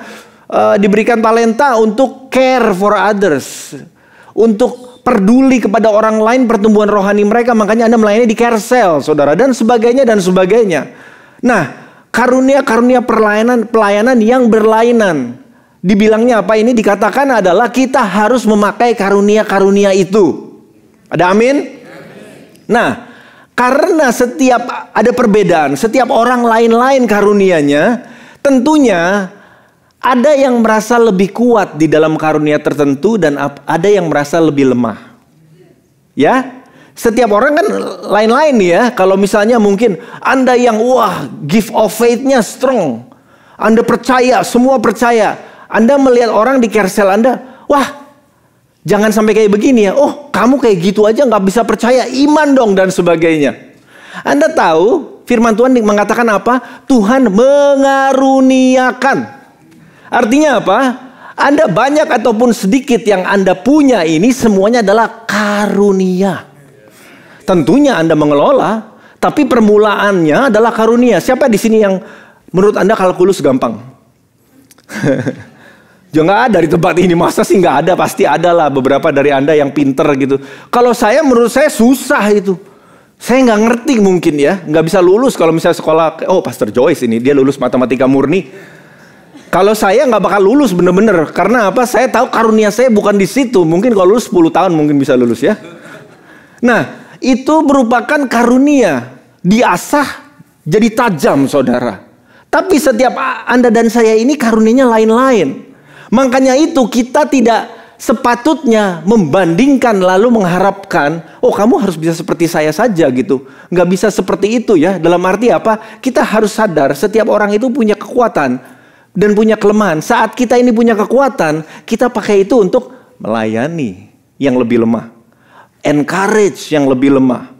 diberikan talenta untuk care for others, untuk peduli kepada orang lain, pertumbuhan rohani mereka, makanya Anda melayani di care cell, saudara, dan sebagainya dan sebagainya. Nah, karunia-karunia pelayanan yang berlainan. Dibilangnya apa? Ini dikatakan adalah kita harus memakai karunia-karunia itu. Ada amin? Nah, karena setiap ada perbedaan, setiap orang lain-lain karunianya, tentunya ada yang merasa lebih kuat di dalam karunia tertentu dan ada yang merasa lebih lemah. Ya, setiap orang kan lain-lain ya. Kalau misalnya mungkin Anda yang gift of faith-nya strong, Anda percaya, semua percaya. Anda melihat orang di carousel Anda, jangan sampai kayak begini ya. Kamu kayak gitu aja nggak bisa percaya, iman dong dan sebagainya. Anda tahu firman Tuhan mengatakan apa? Tuhan mengaruniakan. Artinya apa? Anda banyak ataupun sedikit yang Anda punya ini semuanya adalah karunia. Tentunya Anda mengelola, tapi permulaannya adalah karunia. Siapa di sini yang menurut Anda kalkulus gampang? Nggak ada di tempat ini, masa sih nggak ada? Pasti ada lah beberapa dari Anda yang pinter gitu. Kalau menurut saya susah itu. Saya nggak ngerti mungkin ya, nggak bisa lulus kalau misalnya sekolah. Pastor Joyce ini dia lulus matematika murni. Kalau saya nggak bakal lulus bener-bener. Karena apa? Saya tahu karunia saya bukan di situ. Mungkin kalau lulus 10 tahun mungkin bisa lulus ya. Nah, itu merupakan karunia. Diasah jadi tajam, saudara. Tapi setiap Anda dan saya ini karunianya lain-lain. Makanya itu kita tidak sepatutnya membandingkan lalu mengharapkan, kamu harus bisa seperti saya saja gitu. Nggak bisa seperti itu ya. Dalam arti apa? Kita harus sadar setiap orang itu punya kekuatan, dan punya kelemahan. Saat kita ini punya kekuatan, kita pakai itu untuk melayani yang lebih lemah. Encourage yang lebih lemah.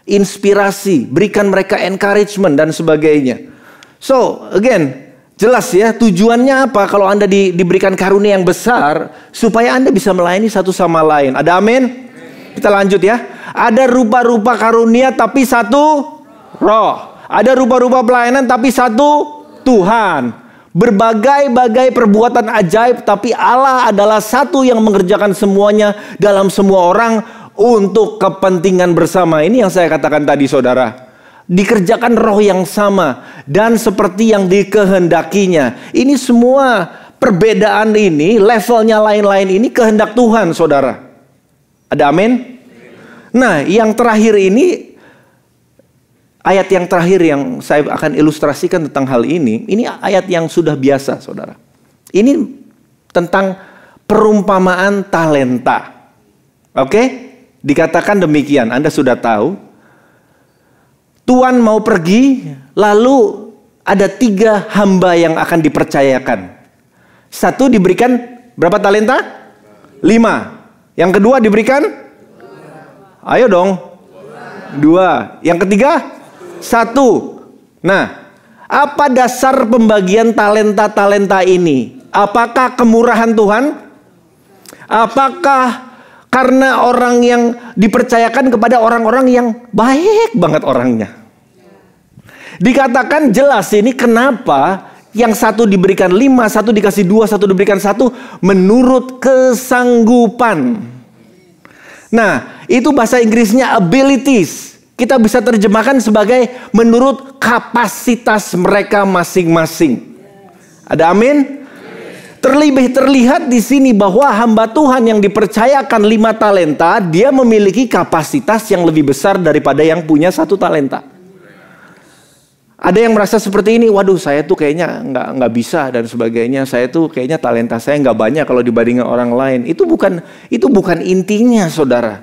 Inspirasi, berikan mereka encouragement dan sebagainya. So, again, jelas ya tujuannya apa kalau Anda diberikan karunia yang besar, supaya Anda bisa melayani satu sama lain. Ada amin? Kita lanjut ya. Ada rupa-rupa karunia tapi satu roh. Ada rupa-rupa pelayanan tapi satu Tuhan. Berbagai-bagai perbuatan ajaib, tapi Allah adalah satu yang mengerjakan semuanya dalam semua orang untuk kepentingan bersama. Ini yang saya katakan tadi, saudara. Dikerjakan roh yang sama dan seperti yang dikehendakinya. Ini semua perbedaan ini, levelnya lain-lain ini kehendak Tuhan, saudara. Ada amin? Nah, yang terakhir ini, ayat yang terakhir yang saya akan ilustrasikan tentang hal ini ayat yang sudah biasa, saudara. Ini tentang perumpamaan talenta. Oke? Dikatakan demikian, Anda sudah tahu. Tuan mau pergi, lalu ada 3 hamba yang akan dipercayakan. Satu diberikan berapa talenta? 5. Yang kedua diberikan? Ayo dong. 2. Yang ketiga? 1. Nah, apa dasar pembagian talenta-talenta ini? Apakah kemurahan Tuhan? Apakah karena orang yang dipercayakan kepada orang-orang yang baik banget orangnya? Dikatakan jelas ini kenapa yang satu diberikan 5, satu dikasih 2, satu diberikan 1, menurut kesanggupan. Nah, itu bahasa Inggrisnya abilities. Kita bisa terjemahkan sebagai menurut kapasitas mereka masing-masing. Ada amin? Terlihat di sini bahwa hamba Tuhan yang dipercayakan 5 talenta, dia memiliki kapasitas yang lebih besar daripada yang punya 1 talenta. Ada yang merasa seperti ini, waduh saya tuh kayaknya nggak bisa dan sebagainya. Saya tuh kayaknya talenta saya nggak banyak kalau dibandingkan orang lain. Itu bukan intinya, saudara.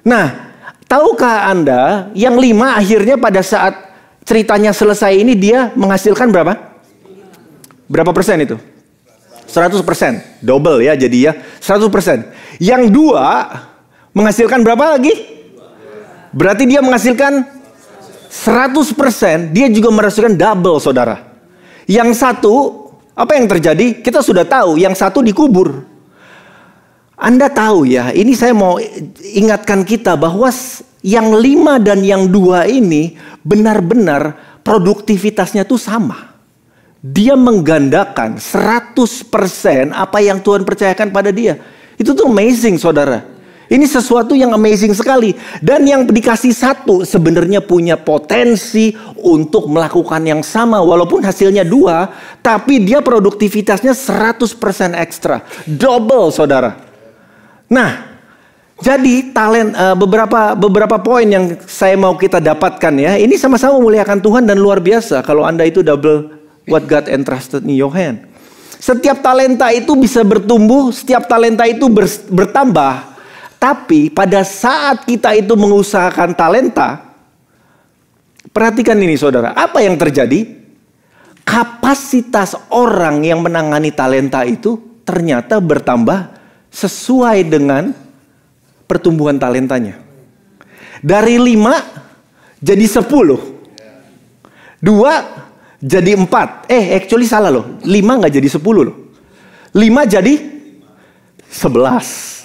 Nah, tahukah Anda yang 5 akhirnya pada saat ceritanya selesai ini dia menghasilkan berapa? Berapa persen itu? 100%, double ya jadi ya, 100%. Yang 2 menghasilkan berapa lagi? Berarti dia menghasilkan 100%, dia juga menghasilkan double, saudara. Yang 1, apa yang terjadi? Kita sudah tahu, yang 1 dikubur. Anda tahu ya, ini saya mau ingatkan kita bahwa yang 5 dan yang 2 ini benar-benar produktivitasnya tuh sama. Dia menggandakan 100% apa yang Tuhan percayakan pada dia. Itu tuh amazing, saudara. Ini sesuatu yang amazing sekali. Dan yang dikasih 1 sebenarnya punya potensi untuk melakukan yang sama. Walaupun hasilnya 2, tapi dia produktivitasnya 100% ekstra. Double, saudara. Nah, jadi beberapa poin yang saya mau kita dapatkan ya. Ini sama-sama memuliakan Tuhan dan luar biasa. Kalau Anda itu double what God entrusted in your hand. Setiap talenta itu bisa bertumbuh, setiap talenta itu bertambah. Tapi pada saat kita itu mengusahakan talenta, perhatikan ini saudara, apa yang terjadi? Kapasitas orang yang menangani talenta itu ternyata bertambah sesuai dengan pertumbuhan talentanya. Dari 5 jadi 10. 2 jadi 4. Actually salah loh. 5 gak jadi 10 loh. 5 jadi 11.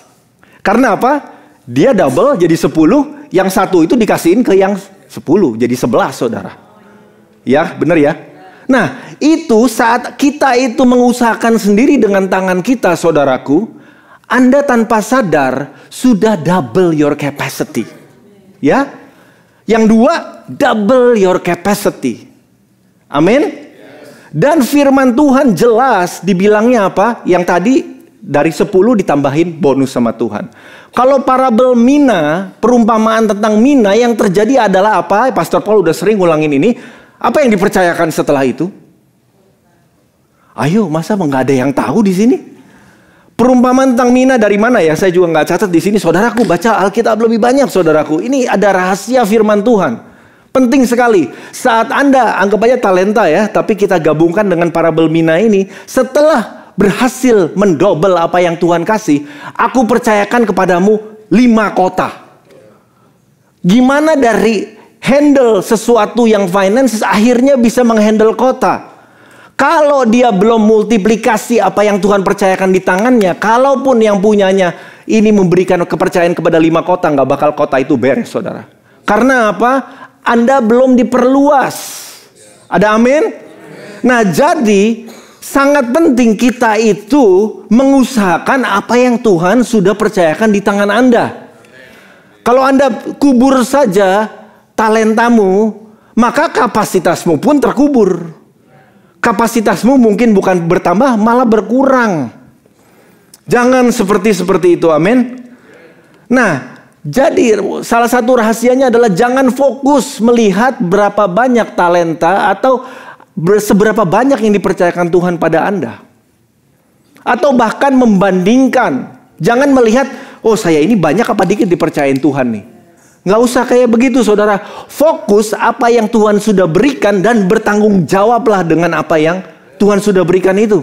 Karena apa? Dia double jadi 10. Yang 1 itu dikasihin ke yang 10. Jadi 11, saudara. Ya, benar ya? Nah, itu saat kita itu mengusahakan sendiri dengan tangan kita, saudaraku, Anda tanpa sadar sudah double your capacity. Ya? Yang 2, double your capacity. Amin. Dan firman Tuhan jelas dibilangnya apa? Yang tadi dari 10 ditambahin bonus sama Tuhan. Kalau parabel mina, perumpamaan tentang mina, yang terjadi adalah apa? Pastor Paul udah sering ngulangin ini. Apa yang dipercayakan setelah itu? Ayo, masa nggak ada yang tahu di sini? Perumpamaan tentang mina dari mana ya? Saya juga nggak catat di sini. Saudaraku, baca Alkitab lebih banyak, saudaraku. Ini ada rahasia firman Tuhan. Penting sekali. Saat Anda, anggap aja talenta ya, tapi kita gabungkan dengan parabel Mina ini. Setelah berhasil mendobel apa yang Tuhan kasih, aku percayakan kepadamu 5 kota. Gimana dari handle sesuatu yang finance, akhirnya bisa menghandle kota. Kalau dia belum multiplikasi apa yang Tuhan percayakan di tangannya, kalaupun yang punyanya ini memberikan kepercayaan kepada 5 kota, nggak bakal kota itu beres, saudara. Karena apa? Anda belum diperluas. Ada amin? Nah, jadi sangat penting kita itu mengusahakan apa yang Tuhan sudah percayakan di tangan Anda. Kalau Anda kubur saja talentamu, maka kapasitasmu pun terkubur. Kapasitasmu mungkin bukan bertambah, malah berkurang. Jangan seperti itu, amin. Nah, jadi salah satu rahasianya adalah jangan fokus melihat berapa banyak talenta atau seberapa banyak yang dipercayakan Tuhan pada Anda. Atau bahkan membandingkan. Jangan melihat, oh saya ini banyak apa dikit dipercayain Tuhan nih. Nggak usah kayak begitu, saudara. Fokus apa yang Tuhan sudah berikan dan bertanggung jawablah dengan apa yang Tuhan sudah berikan itu.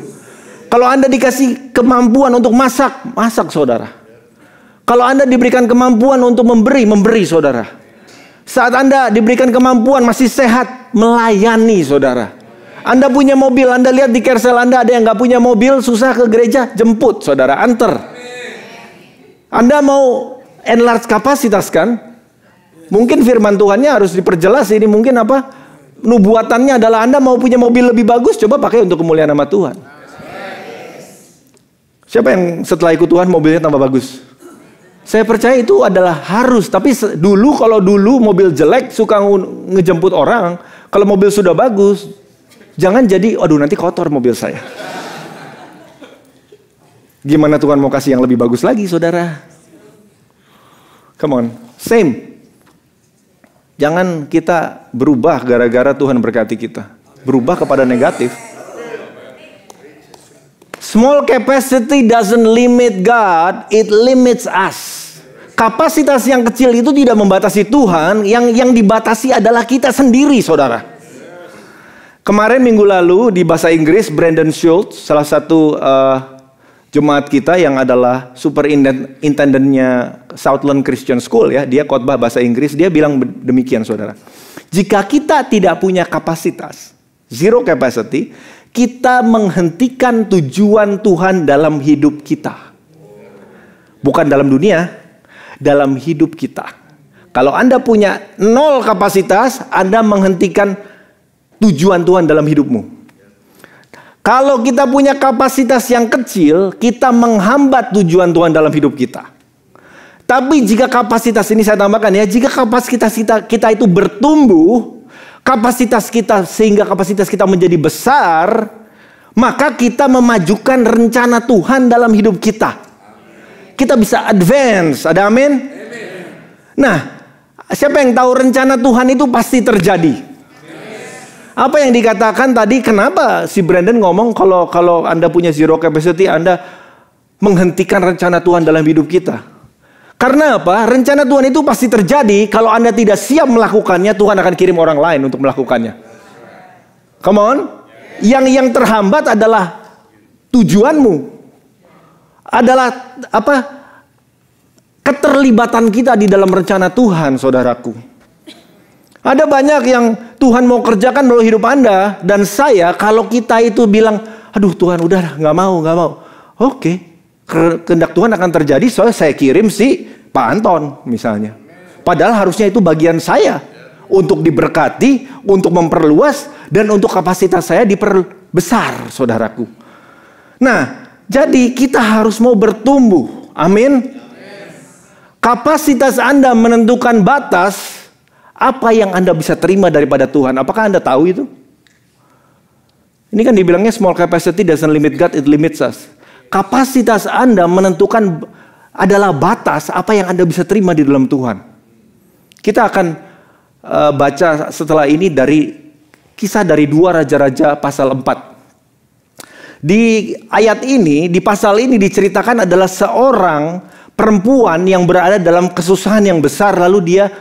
Kalau Anda dikasih kemampuan untuk masak, masak, saudara. Kalau Anda diberikan kemampuan untuk memberi, saudara. Saat Anda diberikan kemampuan masih sehat, melayani, saudara. Anda punya mobil, Anda lihat di carousel Anda ada yang nggak punya mobil, susah ke gereja, jemput, saudara, antar. Anda mau enlarge kapasitas kan? Mungkin firman Tuhannya harus diperjelas ini, mungkin apa? Nubuatannya adalah Anda mau punya mobil lebih bagus, coba pakai untuk kemuliaan nama Tuhan. Siapa yang setelah ikut Tuhan mobilnya tambah bagus? Saya percaya itu adalah harus. Tapi kalau dulu mobil jelek suka ngejemput orang, kalau mobil sudah bagus, jangan jadi, aduh nanti kotor mobil saya. Gimana Tuhan mau kasih yang lebih bagus lagi, saudara? Come on, same. Jangan kita berubah gara-gara Tuhan berkati kita. Berubah kepada negatif. Small capacity doesn't limit God, it limits us. Kapasitas yang kecil itu tidak membatasi Tuhan, yang dibatasi adalah kita sendiri, saudara. Kemarin minggu lalu di bahasa Inggris, Brandon Schultz, salah satu jemaat kita yang adalah superintendentnya Southland Christian School ya, dia khotbah bahasa Inggris, dia bilang demikian, saudara. Jika kita tidak punya kapasitas, zero capacity, kita menghentikan tujuan Tuhan dalam hidup kita. Bukan dalam dunia, dalam hidup kita. Kalau Anda punya 0 kapasitas, Anda menghentikan tujuan Tuhan dalam hidupmu. Kalau kita punya kapasitas yang kecil, kita menghambat tujuan Tuhan dalam hidup kita. Tapi jika kapasitas ini saya tambahkan ya, jika kapasitas kita itu bertumbuh, sehingga kapasitas kita menjadi besar, maka kita memajukan rencana Tuhan dalam hidup kita. Kita bisa advance, ada amin? Nah, siapa yang tahu rencana Tuhan itu pasti terjadi. Apa yang dikatakan tadi, kenapa si Brandon ngomong kalau Anda punya zero capacity, Anda menghentikan rencana Tuhan dalam hidup kita. Karena apa? Rencana Tuhan itu pasti terjadi. Kalau Anda tidak siap melakukannya, Tuhan akan kirim orang lain untuk melakukannya. Come on. Yang terhambat adalah tujuanmu. Adalah apa? Keterlibatan kita di dalam rencana Tuhan, saudaraku. Ada banyak yang Tuhan mau kerjakan melalui hidup Anda dan saya. Kalau kita itu bilang, aduh Tuhan udah nggak mau. Oke. Kehendak Tuhan akan terjadi, soalnya saya kirim si Pak Anton misalnya. Padahal harusnya itu bagian saya untuk diberkati, untuk memperluas, dan untuk kapasitas saya diperbesar, saudaraku. Nah, jadi kita harus mau bertumbuh. Amin. Kapasitas Anda menentukan batas apa yang Anda bisa terima daripada Tuhan. Apakah Anda tahu itu? Ini kan dibilangnya small capacity doesn't limit God, it limits us. Kapasitas Anda menentukan adalah batas apa yang Anda bisa terima di dalam Tuhan. Kita akan baca setelah ini dari kisah dari 2 Raja-Raja pasal 4. Di ayat ini, di pasal ini diceritakan adalah seorang perempuan yang berada dalam kesusahan yang besar, lalu dia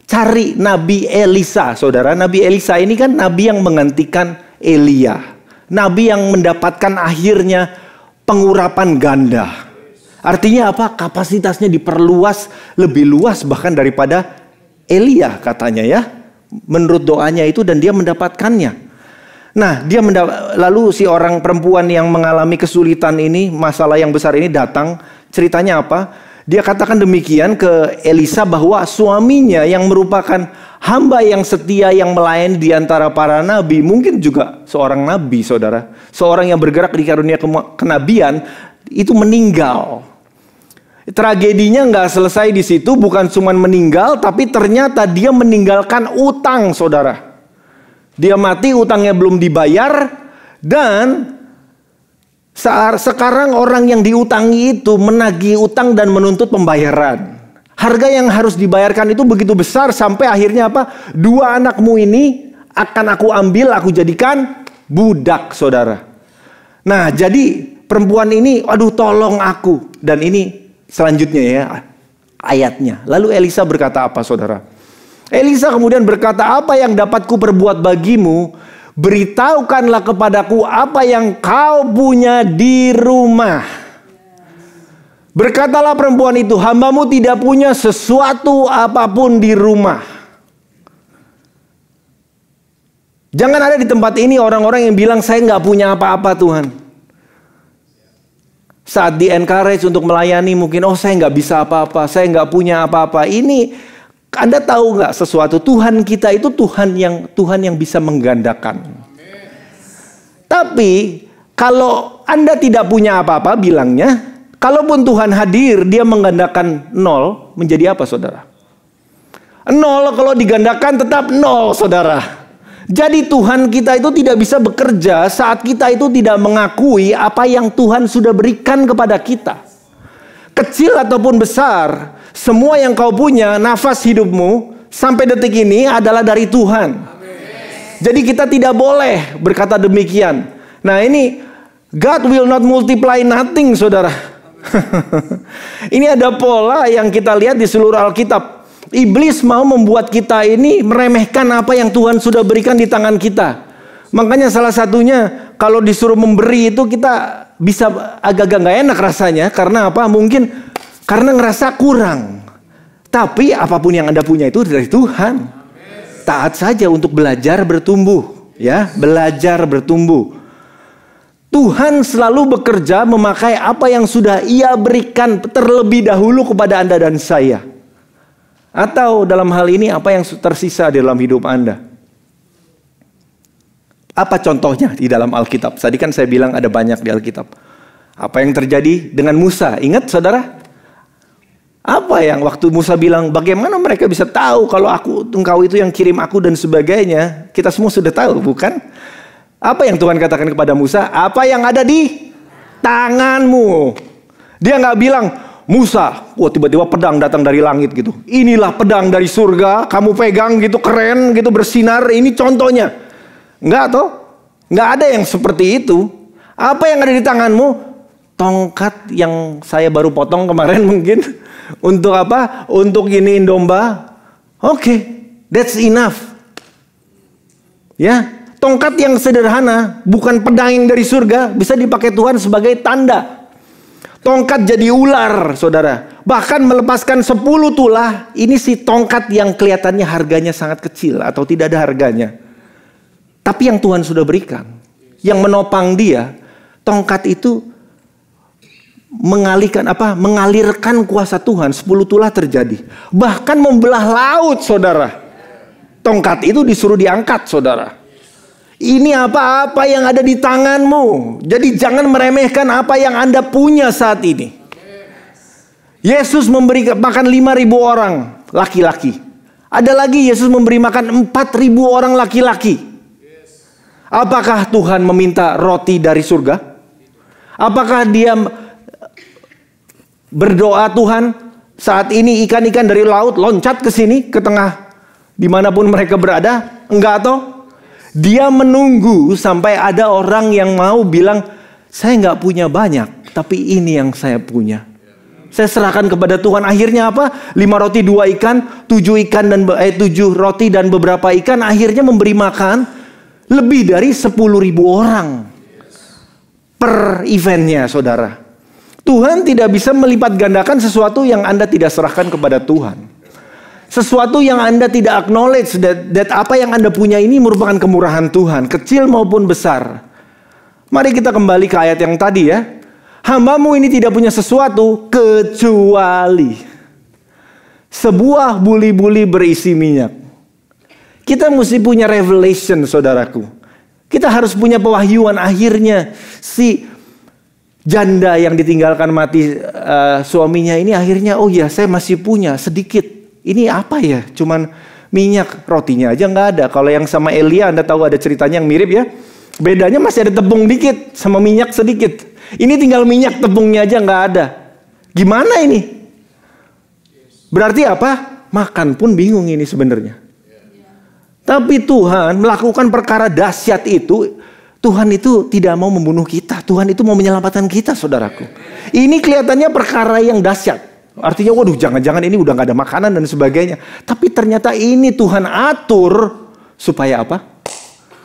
cari Nabi Elisa, saudara. Nabi Elisa ini kan nabi yang menggantikan Elia. Nabi yang mendapatkan akhirnya pengurapan ganda. Artinya apa? Kapasitasnya diperluas, lebih luas bahkan daripada Elia katanya ya. Menurut doanya itu, dan dia mendapatkannya. Nah, lalu si orang perempuan yang mengalami kesulitan ini, masalah yang besar ini datang. Ceritanya apa? Dia katakan demikian ke Elisa bahwa suaminya yang merupakan hamba yang setia yang melayani di antara para nabi, mungkin juga seorang nabi, saudara. Seorang yang bergerak di karunia kenabian itu meninggal. Tragedinya nggak selesai di situ, bukan cuma meninggal, tapi ternyata dia meninggalkan utang, saudara. Dia mati, utangnya belum dibayar, dan sekarang orang yang diutangi itu menagih utang dan menuntut pembayaran. Harga yang harus dibayarkan itu begitu besar sampai akhirnya apa? 2 anakmu ini akan aku ambil, aku jadikan budak, saudara. Nah, jadi perempuan ini, aduh tolong aku. Dan ini selanjutnya ya ayatnya. Lalu Elisa berkata apa, saudara? Elisa kemudian berkata, apa yang dapat ku perbuat bagimu? Beritahukanlah kepadaku apa yang kau punya di rumah. Berkatalah perempuan itu, hambamu tidak punya sesuatu apapun di rumah. Jangan ada di tempat ini orang-orang yang bilang saya nggak punya apa-apa Tuhan. Saat di encourage untuk melayani mungkin, oh saya nggak bisa apa-apa, saya nggak punya apa-apa. Ini Anda tahu nggak sesuatu? Tuhan kita itu Tuhan yang bisa menggandakan. Tapi kalau Anda tidak punya apa-apa, bilangnya, kalaupun Tuhan hadir, dia menggandakan 0 menjadi apa, saudara? 0 kalau digandakan tetap 0, saudara. Jadi Tuhan kita itu tidak bisa bekerja saat kita itu tidak mengakui apa yang Tuhan sudah berikan kepada kita. Kecil ataupun besar, semua yang kau punya, nafas hidupmu sampai detik ini adalah dari Tuhan. Amen. Jadi kita tidak boleh berkata demikian. Nah ini, God will not multiply nothing, saudara. Ini ada pola yang kita lihat di seluruh Alkitab. Iblis mau membuat kita ini meremehkan apa yang Tuhan sudah berikan di tangan kita. Makanya salah satunya kalau disuruh memberi itu kita bisa agak-agak gak enak rasanya. Karena apa? Mungkin karena ngerasa kurang. Tapi apapun yang Anda punya itu dari Tuhan. Taat saja untuk belajar bertumbuh. Ya, belajar bertumbuh. Tuhan selalu bekerja memakai apa yang sudah Ia berikan terlebih dahulu kepada Anda dan saya. Atau dalam hal ini apa yang tersisa di dalam hidup Anda. Apa contohnya di dalam Alkitab? Tadi kan saya bilang ada banyak di Alkitab. Apa yang terjadi dengan Musa? Ingat saudara? Apa yang waktu Musa bilang, bagaimana mereka bisa tahu kalau engkau itu yang kirim aku dan sebagainya? Kita semua sudah tahu, bukan? Apa yang Tuhan katakan kepada Musa? Apa yang ada di tanganmu? Dia nggak bilang, Musa, wah tiba-tiba pedang datang dari langit gitu. Inilah pedang dari surga, kamu pegang gitu, keren gitu, bersinar. Ini contohnya. Enggak toh? Enggak ada yang seperti itu. Apa yang ada di tanganmu? Tongkat yang saya baru potong kemarin mungkin. Untuk apa? Untuk iniin domba. Oke, that's enough. Ya, tongkat yang sederhana, bukan pedang yang dari surga, bisa dipakai Tuhan sebagai tanda. Tongkat jadi ular, saudara. Bahkan melepaskan 10 tulah. Ini si tongkat yang kelihatannya harganya sangat kecil atau tidak ada harganya. Tapi yang Tuhan sudah berikan, yang menopang dia, tongkat itu mengalirkan kuasa Tuhan. 10 tulah terjadi. Bahkan membelah laut, saudara. Tongkat itu disuruh diangkat, saudara. Ini apa-apa yang ada di tanganmu. Jadi jangan meremehkan apa yang Anda punya saat ini. Yesus memberi makan 5.000 orang laki-laki. Ada lagi Yesus memberi makan 4.000 orang laki-laki. Apakah Tuhan meminta roti dari surga? Apakah dia berdoa, Tuhan saat ini ikan-ikan dari laut loncat ke sini, ke tengah dimanapun mereka berada? Enggak toh? Dia menunggu sampai ada orang yang mau bilang, saya nggak punya banyak, tapi ini yang saya punya. Saya serahkan kepada Tuhan. Akhirnya apa? 5 roti 2 ikan, 7 roti dan beberapa ikan. Akhirnya memberi makan lebih dari 10.000 orang per eventnya, saudara. Tuhan tidak bisa melipat gandakan sesuatu yang Anda tidak serahkan kepada Tuhan. Sesuatu yang Anda tidak acknowledge that apa yang Anda punya ini merupakan kemurahan Tuhan, kecil maupun besar. Mari kita kembali ke ayat yang tadi ya. Hambamu ini tidak punya sesuatu kecuali sebuah buli-buli berisi minyak. Kita mesti punya revelation, saudaraku. Kita harus punya pewahyuan. Akhirnya si janda yang ditinggalkan mati suaminya ini akhirnya, oh ya saya masih punya sedikit. Ini apa ya? Cuman minyak, rotinya aja nggak ada. Kalau yang sama Elia, Anda tahu ada ceritanya yang mirip ya. Bedanya masih ada tepung dikit sama minyak sedikit. Ini tinggal minyak, tepungnya aja nggak ada. Gimana ini? Berarti apa? Makan pun bingung ini sebenarnya. Tapi Tuhan melakukan perkara dahsyat itu. Tuhan itu tidak mau membunuh kita. Tuhan itu mau menyelamatkan kita, saudaraku. Ini kelihatannya perkara yang dahsyat. Artinya, waduh, jangan-jangan ini udah nggak ada makanan dan sebagainya. Tapi ternyata ini Tuhan atur supaya apa?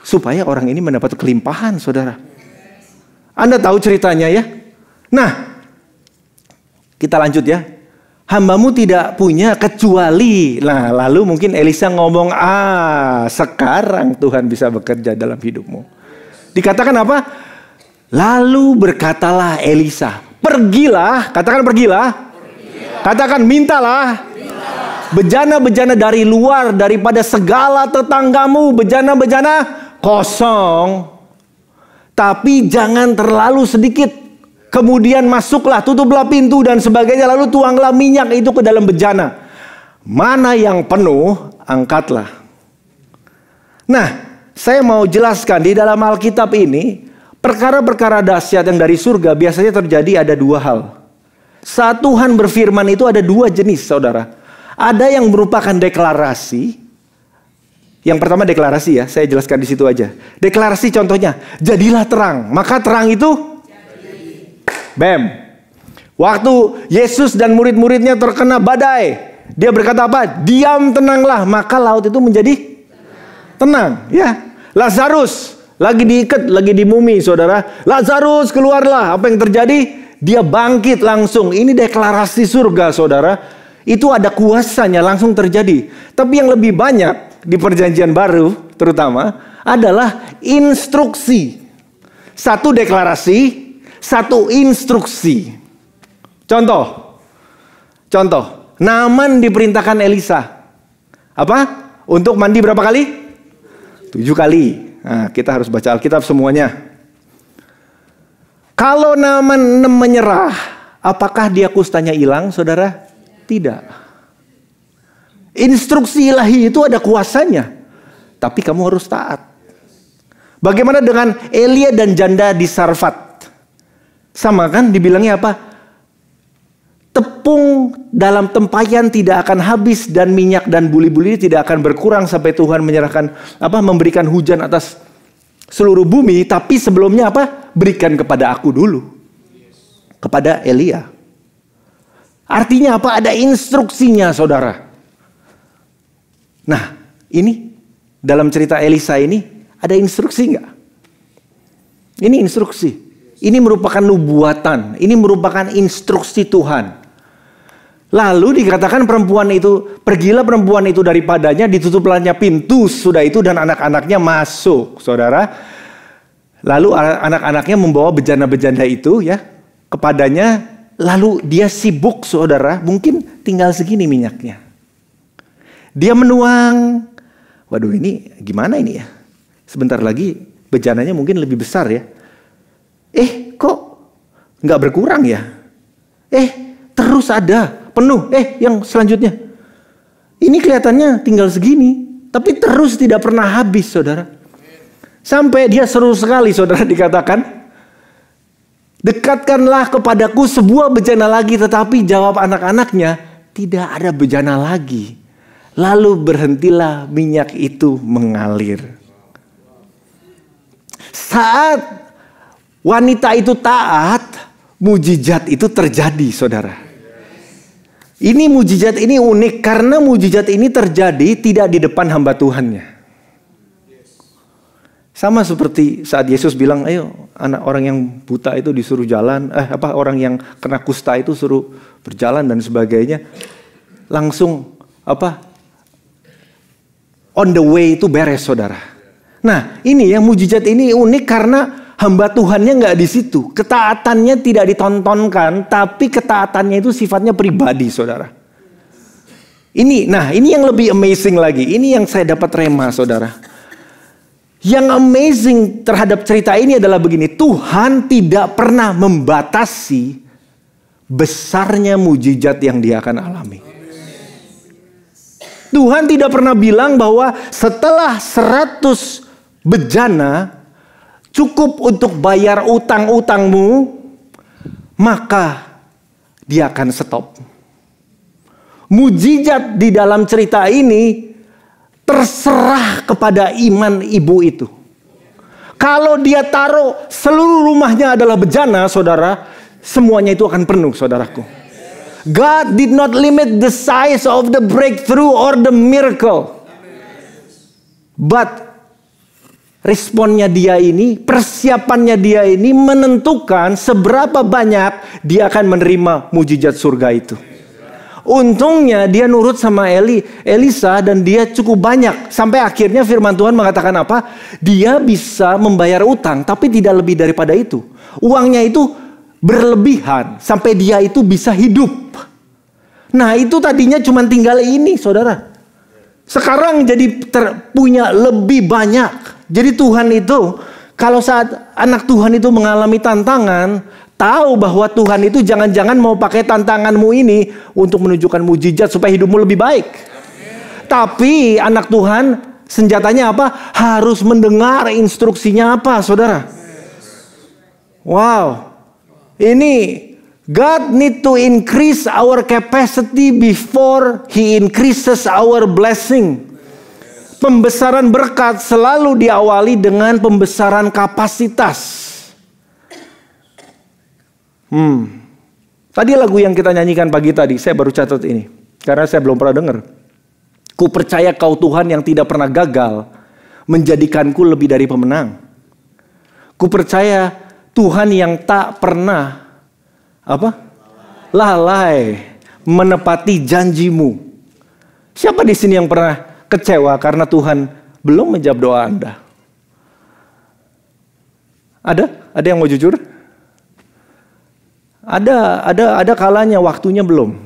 Supaya orang ini mendapat kelimpahan, saudara. Anda tahu ceritanya ya? Nah, kita lanjut ya. Hambamu tidak punya kecuali. Nah, lalu mungkin Elisa ngomong, sekarang Tuhan bisa bekerja dalam hidupmu. Dikatakan apa? Lalu berkatalah Elisa, pergilah, katakan pergilah. Katakan mintalah. Bejana-bejana dari luar, daripada segala tetanggamu, bejana-bejana kosong. Tapi jangan terlalu sedikit. Kemudian masuklah, tutuplah pintu dan sebagainya. Lalu tuanglah minyak itu ke dalam bejana. Mana yang penuh, angkatlah. Nah, saya mau jelaskan di dalam Alkitab ini, perkara-perkara dahsyat yang dari surga biasanya terjadi ada 2 hal. Saat Tuhan berfirman itu ada 2 jenis, saudara. Ada yang merupakan deklarasi. Yang pertama deklarasi ya, saya jelaskan di situ aja. Deklarasi contohnya, jadilah terang, maka terang itu bam. Waktu Yesus dan murid-muridnya terkena badai, dia berkata apa? Diam, tenanglah, maka laut itu menjadi tenang, ya. Lazarus lagi diikat, lagi di mumi, saudara. Lazarus keluarlah, apa yang terjadi? Dia bangkit langsung. Ini deklarasi surga, saudara. Itu ada kuasanya, langsung terjadi. Tapi yang lebih banyak di perjanjian baru terutama adalah instruksi. 1 deklarasi, 1 instruksi. Contoh. Naaman diperintahkan Elisa. Apa? Untuk mandi berapa kali? 7 kali. Nah, kita harus baca Alkitab semuanya. Kalau Naaman menyerah, apakah dia kustanya hilang, saudara? Tidak. Instruksi ilahi itu ada kuasanya. Tapi kamu harus taat. Bagaimana dengan Elia dan janda di Sarfat? Sama kan dibilangnya apa? Tepung dalam tempayan tidak akan habis dan minyak dan buli-buli tidak akan berkurang sampai Tuhan menyerahkan memberikan hujan atas seluruh bumi. Tapi sebelumnya apa? Berikan kepada aku dulu. Kepada Elia. Artinya apa? Ada instruksinya, saudara. Nah, ini dalam cerita Elisa ini ada instruksi nggak? Ini instruksi. Ini merupakan nubuatan. Ini merupakan instruksi Tuhan. Lalu dikatakan perempuan itu, pergilah perempuan itu daripadanya, ditutuplahnya pintu sudah itu dan anak-anaknya masuk, saudara. Lalu anak-anaknya membawa bejana-bejana itu ya kepadanya. Lalu dia sibuk, saudara, mungkin tinggal segini minyaknya. Dia menuang. Waduh, ini gimana ini ya? Sebentar lagi bejananya mungkin lebih besar ya. Kok nggak berkurang ya? Terus ada penuh. Yang selanjutnya. Ini kelihatannya tinggal segini, tapi terus tidak pernah habis, saudara. Sampai dia seru sekali, saudara, dikatakan. Dekatkanlah kepadaku sebuah bejana lagi, tetapi jawab anak-anaknya, tidak ada bejana lagi. Lalu berhentilah minyak itu mengalir. Saat wanita itu taat, mujizat itu terjadi, saudara. Ini mujizat ini unik karena mujizat ini terjadi tidak di depan hamba Tuhannya. Sama seperti saat Yesus bilang, ayo anak orang yang buta itu disuruh jalan, orang yang kena kusta itu suruh berjalan dan sebagainya. Langsung on the way itu beres, saudara. Nah, ini yang mujizat ini unik karena hamba Tuhannya nggak di situ. Ketaatannya tidak ditontonkan, tapi ketaatannya itu sifatnya pribadi, saudara. Ini yang lebih amazing lagi. Ini yang saya dapat rema, saudara. Yang amazing terhadap cerita ini adalah begini. Tuhan tidak pernah membatasi besarnya mujizat yang dia akan alami. Tuhan tidak pernah bilang bahwa setelah 100 bejana cukup untuk bayar utang-utangmu, maka dia akan stop. Mujizat di dalam cerita ini terserah kepada iman ibu itu. Kalau dia taruh seluruh rumahnya adalah bejana, saudara, semuanya itu akan penuh, saudaraku. God did not limit the size of the breakthrough or the miracle. But responnya dia ini, persiapannya dia ini menentukan seberapa banyak dia akan menerima mujizat surga itu. Untungnya dia nurut sama Elisa dan dia cukup banyak. Sampai akhirnya firman Tuhan mengatakan apa? Dia bisa membayar utang, tapi tidak lebih daripada itu. Uangnya itu berlebihan sampai dia itu bisa hidup. Nah, itu tadinya cuma tinggal ini, saudara. Sekarang jadi punya lebih banyak. Jadi Tuhan itu, kalau saat anak Tuhan itu mengalami tantangan, tahu bahwa Tuhan itu jangan-jangan mau pakai tantanganmu ini untuk menunjukkan mujizat supaya hidupmu lebih baik. Tapi anak Tuhan senjatanya apa? Harus mendengar instruksinya apa, saudara? Wow. Ini God need to increase our capacity before He increases our blessing. Pembesaran berkat selalu diawali dengan pembesaran kapasitas. Tadi lagu yang kita nyanyikan pagi tadi, saya baru catat ini. Karena saya belum pernah dengar. Ku percaya kau Tuhan yang tidak pernah gagal, menjadikanku lebih dari pemenang. Ku percaya Tuhan yang tak pernah lalai menepati janjimu. Siapa di sini yang pernah kecewa karena Tuhan belum menjawab doa Anda? Ada yang mau jujur? Ada kalanya waktunya belum.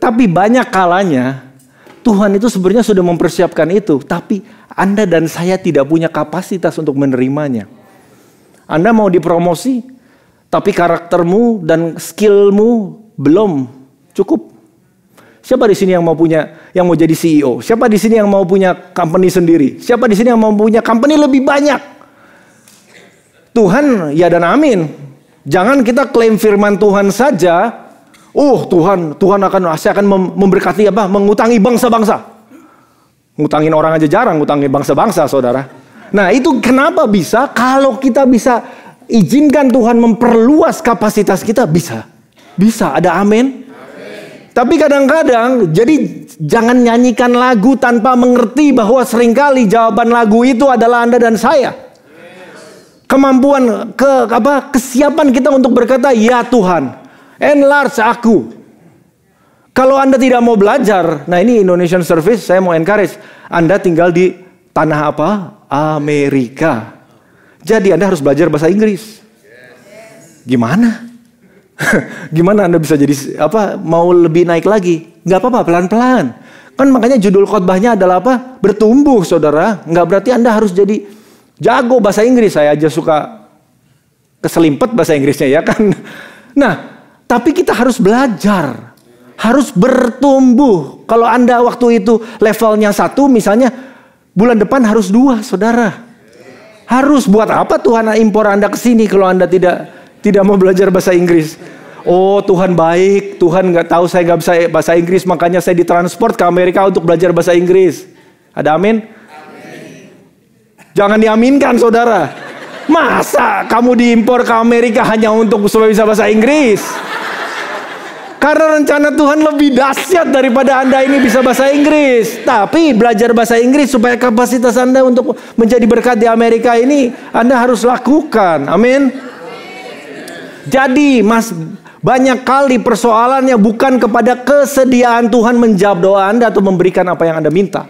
Tapi banyak kalanya Tuhan itu sebenarnya sudah mempersiapkan itu, tapi Anda dan saya tidak punya kapasitas untuk menerimanya. Anda mau dipromosi, tapi karaktermu dan skillmu belum cukup. Siapa di sini yang mau jadi CEO? Siapa di sini yang mau punya company sendiri? Siapa di sini yang mau punya company lebih banyak? Tuhan ya dan amin. Jangan kita klaim firman Tuhan saja. Tuhan akan memberkati mengutangi bangsa-bangsa. Ngutangin orang aja jarang, ngutangin bangsa-bangsa, saudara. Nah, itu kenapa bisa? Kalau kita bisa izinkan Tuhan memperluas kapasitas kita, bisa. Bisa, ada amin. Tapi kadang-kadang, jadi jangan nyanyikan lagu tanpa mengerti bahwa seringkali jawaban lagu itu adalah Anda dan saya. Kemampuan, kesiapan kita untuk berkata, ya Tuhan, enlarge aku. Kalau Anda tidak mau belajar, nah ini Indonesian Service, saya mau encourage. Anda tinggal di tanah Amerika. Jadi Anda harus belajar bahasa Inggris. Gimana? Gimana Anda bisa jadi mau lebih naik lagi? Gak apa-apa, pelan-pelan. Kan makanya judul khotbahnya adalah bertumbuh, saudara. Gak berarti Anda harus jadi jago bahasa Inggris. Saya aja suka keselimpet bahasa Inggrisnya, ya kan. Nah, tapi kita harus belajar, harus bertumbuh. Kalau Anda waktu itu levelnya 1 misalnya, bulan depan harus 2, saudara. Harus. Buat apa Tuhan impor Anda ke sini kalau Anda tidak mau belajar bahasa Inggris? Oh, Tuhan baik, Tuhan nggak tahu saya nggak bisa bahasa Inggris, makanya saya ditransport ke Amerika untuk belajar bahasa Inggris. Ada amin? Jangan diaminkan, saudara. Masa kamu diimpor ke Amerika hanya untuk supaya bisa bahasa Inggris? Karena rencana Tuhan lebih dahsyat daripada Anda ini bisa bahasa Inggris. Tapi belajar bahasa Inggris supaya kapasitas Anda untuk menjadi berkat di Amerika ini Anda harus lakukan. Amin. Jadi banyak kali persoalannya bukan kepada kesediaan Tuhan menjawab doa Anda atau memberikan apa yang Anda minta.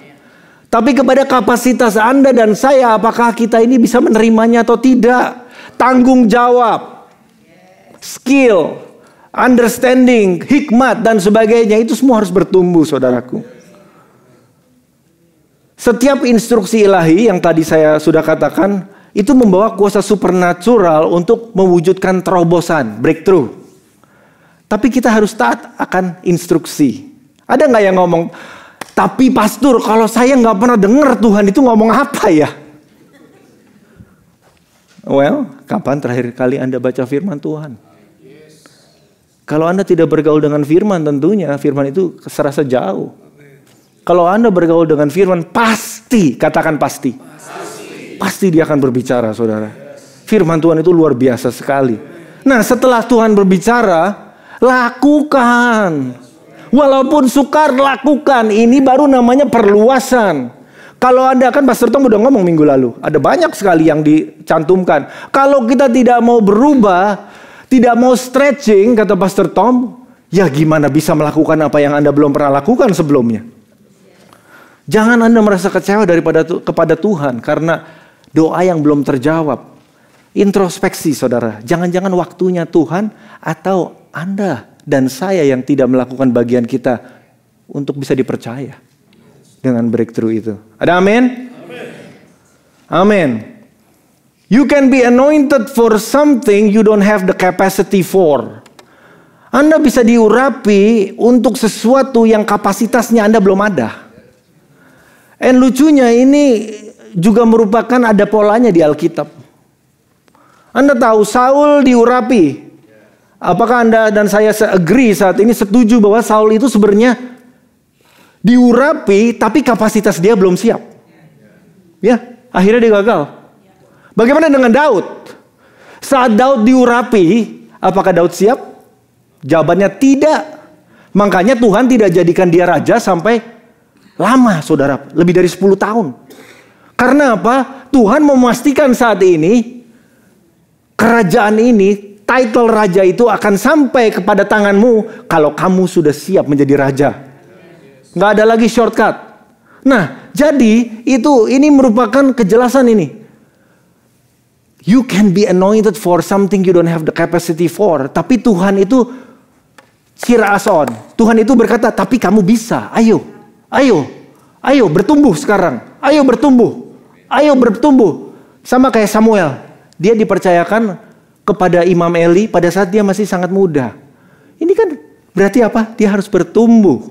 Tapi kepada kapasitas Anda dan saya, apakah kita ini bisa menerimanya atau tidak. Tanggung jawab, skill, understanding, hikmat dan sebagainya itu semua harus bertumbuh, saudaraku. Setiap instruksi ilahi yang tadi saya sudah katakan itu membawa kuasa supernatural untuk mewujudkan terobosan, breakthrough. Tapi kita harus taat akan instruksi. Ada nggak yang ngomong, tapi pastor kalau saya nggak pernah dengar Tuhan itu ngomong apa ya? Well, kapan terakhir kali Anda baca firman Tuhan? Kalau Anda tidak bergaul dengan firman, tentunya firman itu serasa jauh. Kalau Anda bergaul dengan firman, pasti, katakan pasti. Pasti dia akan berbicara, saudara. Firman Tuhan itu luar biasa sekali. Nah, setelah Tuhan berbicara, lakukan. Walaupun sukar, lakukan. Ini baru namanya perluasan. Kalau Anda, kan Pastor Tom udah ngomong minggu lalu, ada banyak sekali yang dicantumkan. Kalau kita tidak mau berubah, tidak mau stretching, kata Pastor Tom, ya gimana bisa melakukan apa yang Anda belum pernah lakukan sebelumnya. Jangan Anda merasa kecewa kepada Tuhan karena doa yang belum terjawab. Introspeksi, saudara. Jangan-jangan waktunya Tuhan atau Anda dan saya yang tidak melakukan bagian kita untuk bisa dipercaya dengan breakthrough itu. Ada amin? Amin. You can be anointed for something you don't have the capacity for. Anda bisa diurapi untuk sesuatu yang kapasitasnya Anda belum ada. And lucunya ini juga merupakan ada polanya di Alkitab. Anda tahu Saul diurapi. Apakah Anda dan saya agree saat ini setuju bahwa Saul itu sebenarnya diurapi tapi kapasitas dia belum siap? Ya, akhirnya dia gagal. Bagaimana dengan Daud? Saat Daud diurapi, apakah Daud siap? Jawabannya tidak. Makanya Tuhan tidak jadikan dia raja sampai lama, saudara. Lebih dari 10 tahun. Karena apa? Tuhan memastikan saat ini, kerajaan ini, title raja itu akan sampai kepada tanganmu kalau kamu sudah siap menjadi raja. Nggak ada lagi shortcut. Nah, jadi ini merupakan kejelasan ini. You can be anointed for something you don't have the capacity for. Tapi Tuhan itu sirason. Tuhan itu berkata, tapi kamu bisa. Ayo bertumbuh sekarang. Ayo bertumbuh. Sama kayak Samuel. Dia dipercayakan kepada Imam Eli pada saat dia masih sangat muda. Ini kan berarti apa? Dia harus bertumbuh.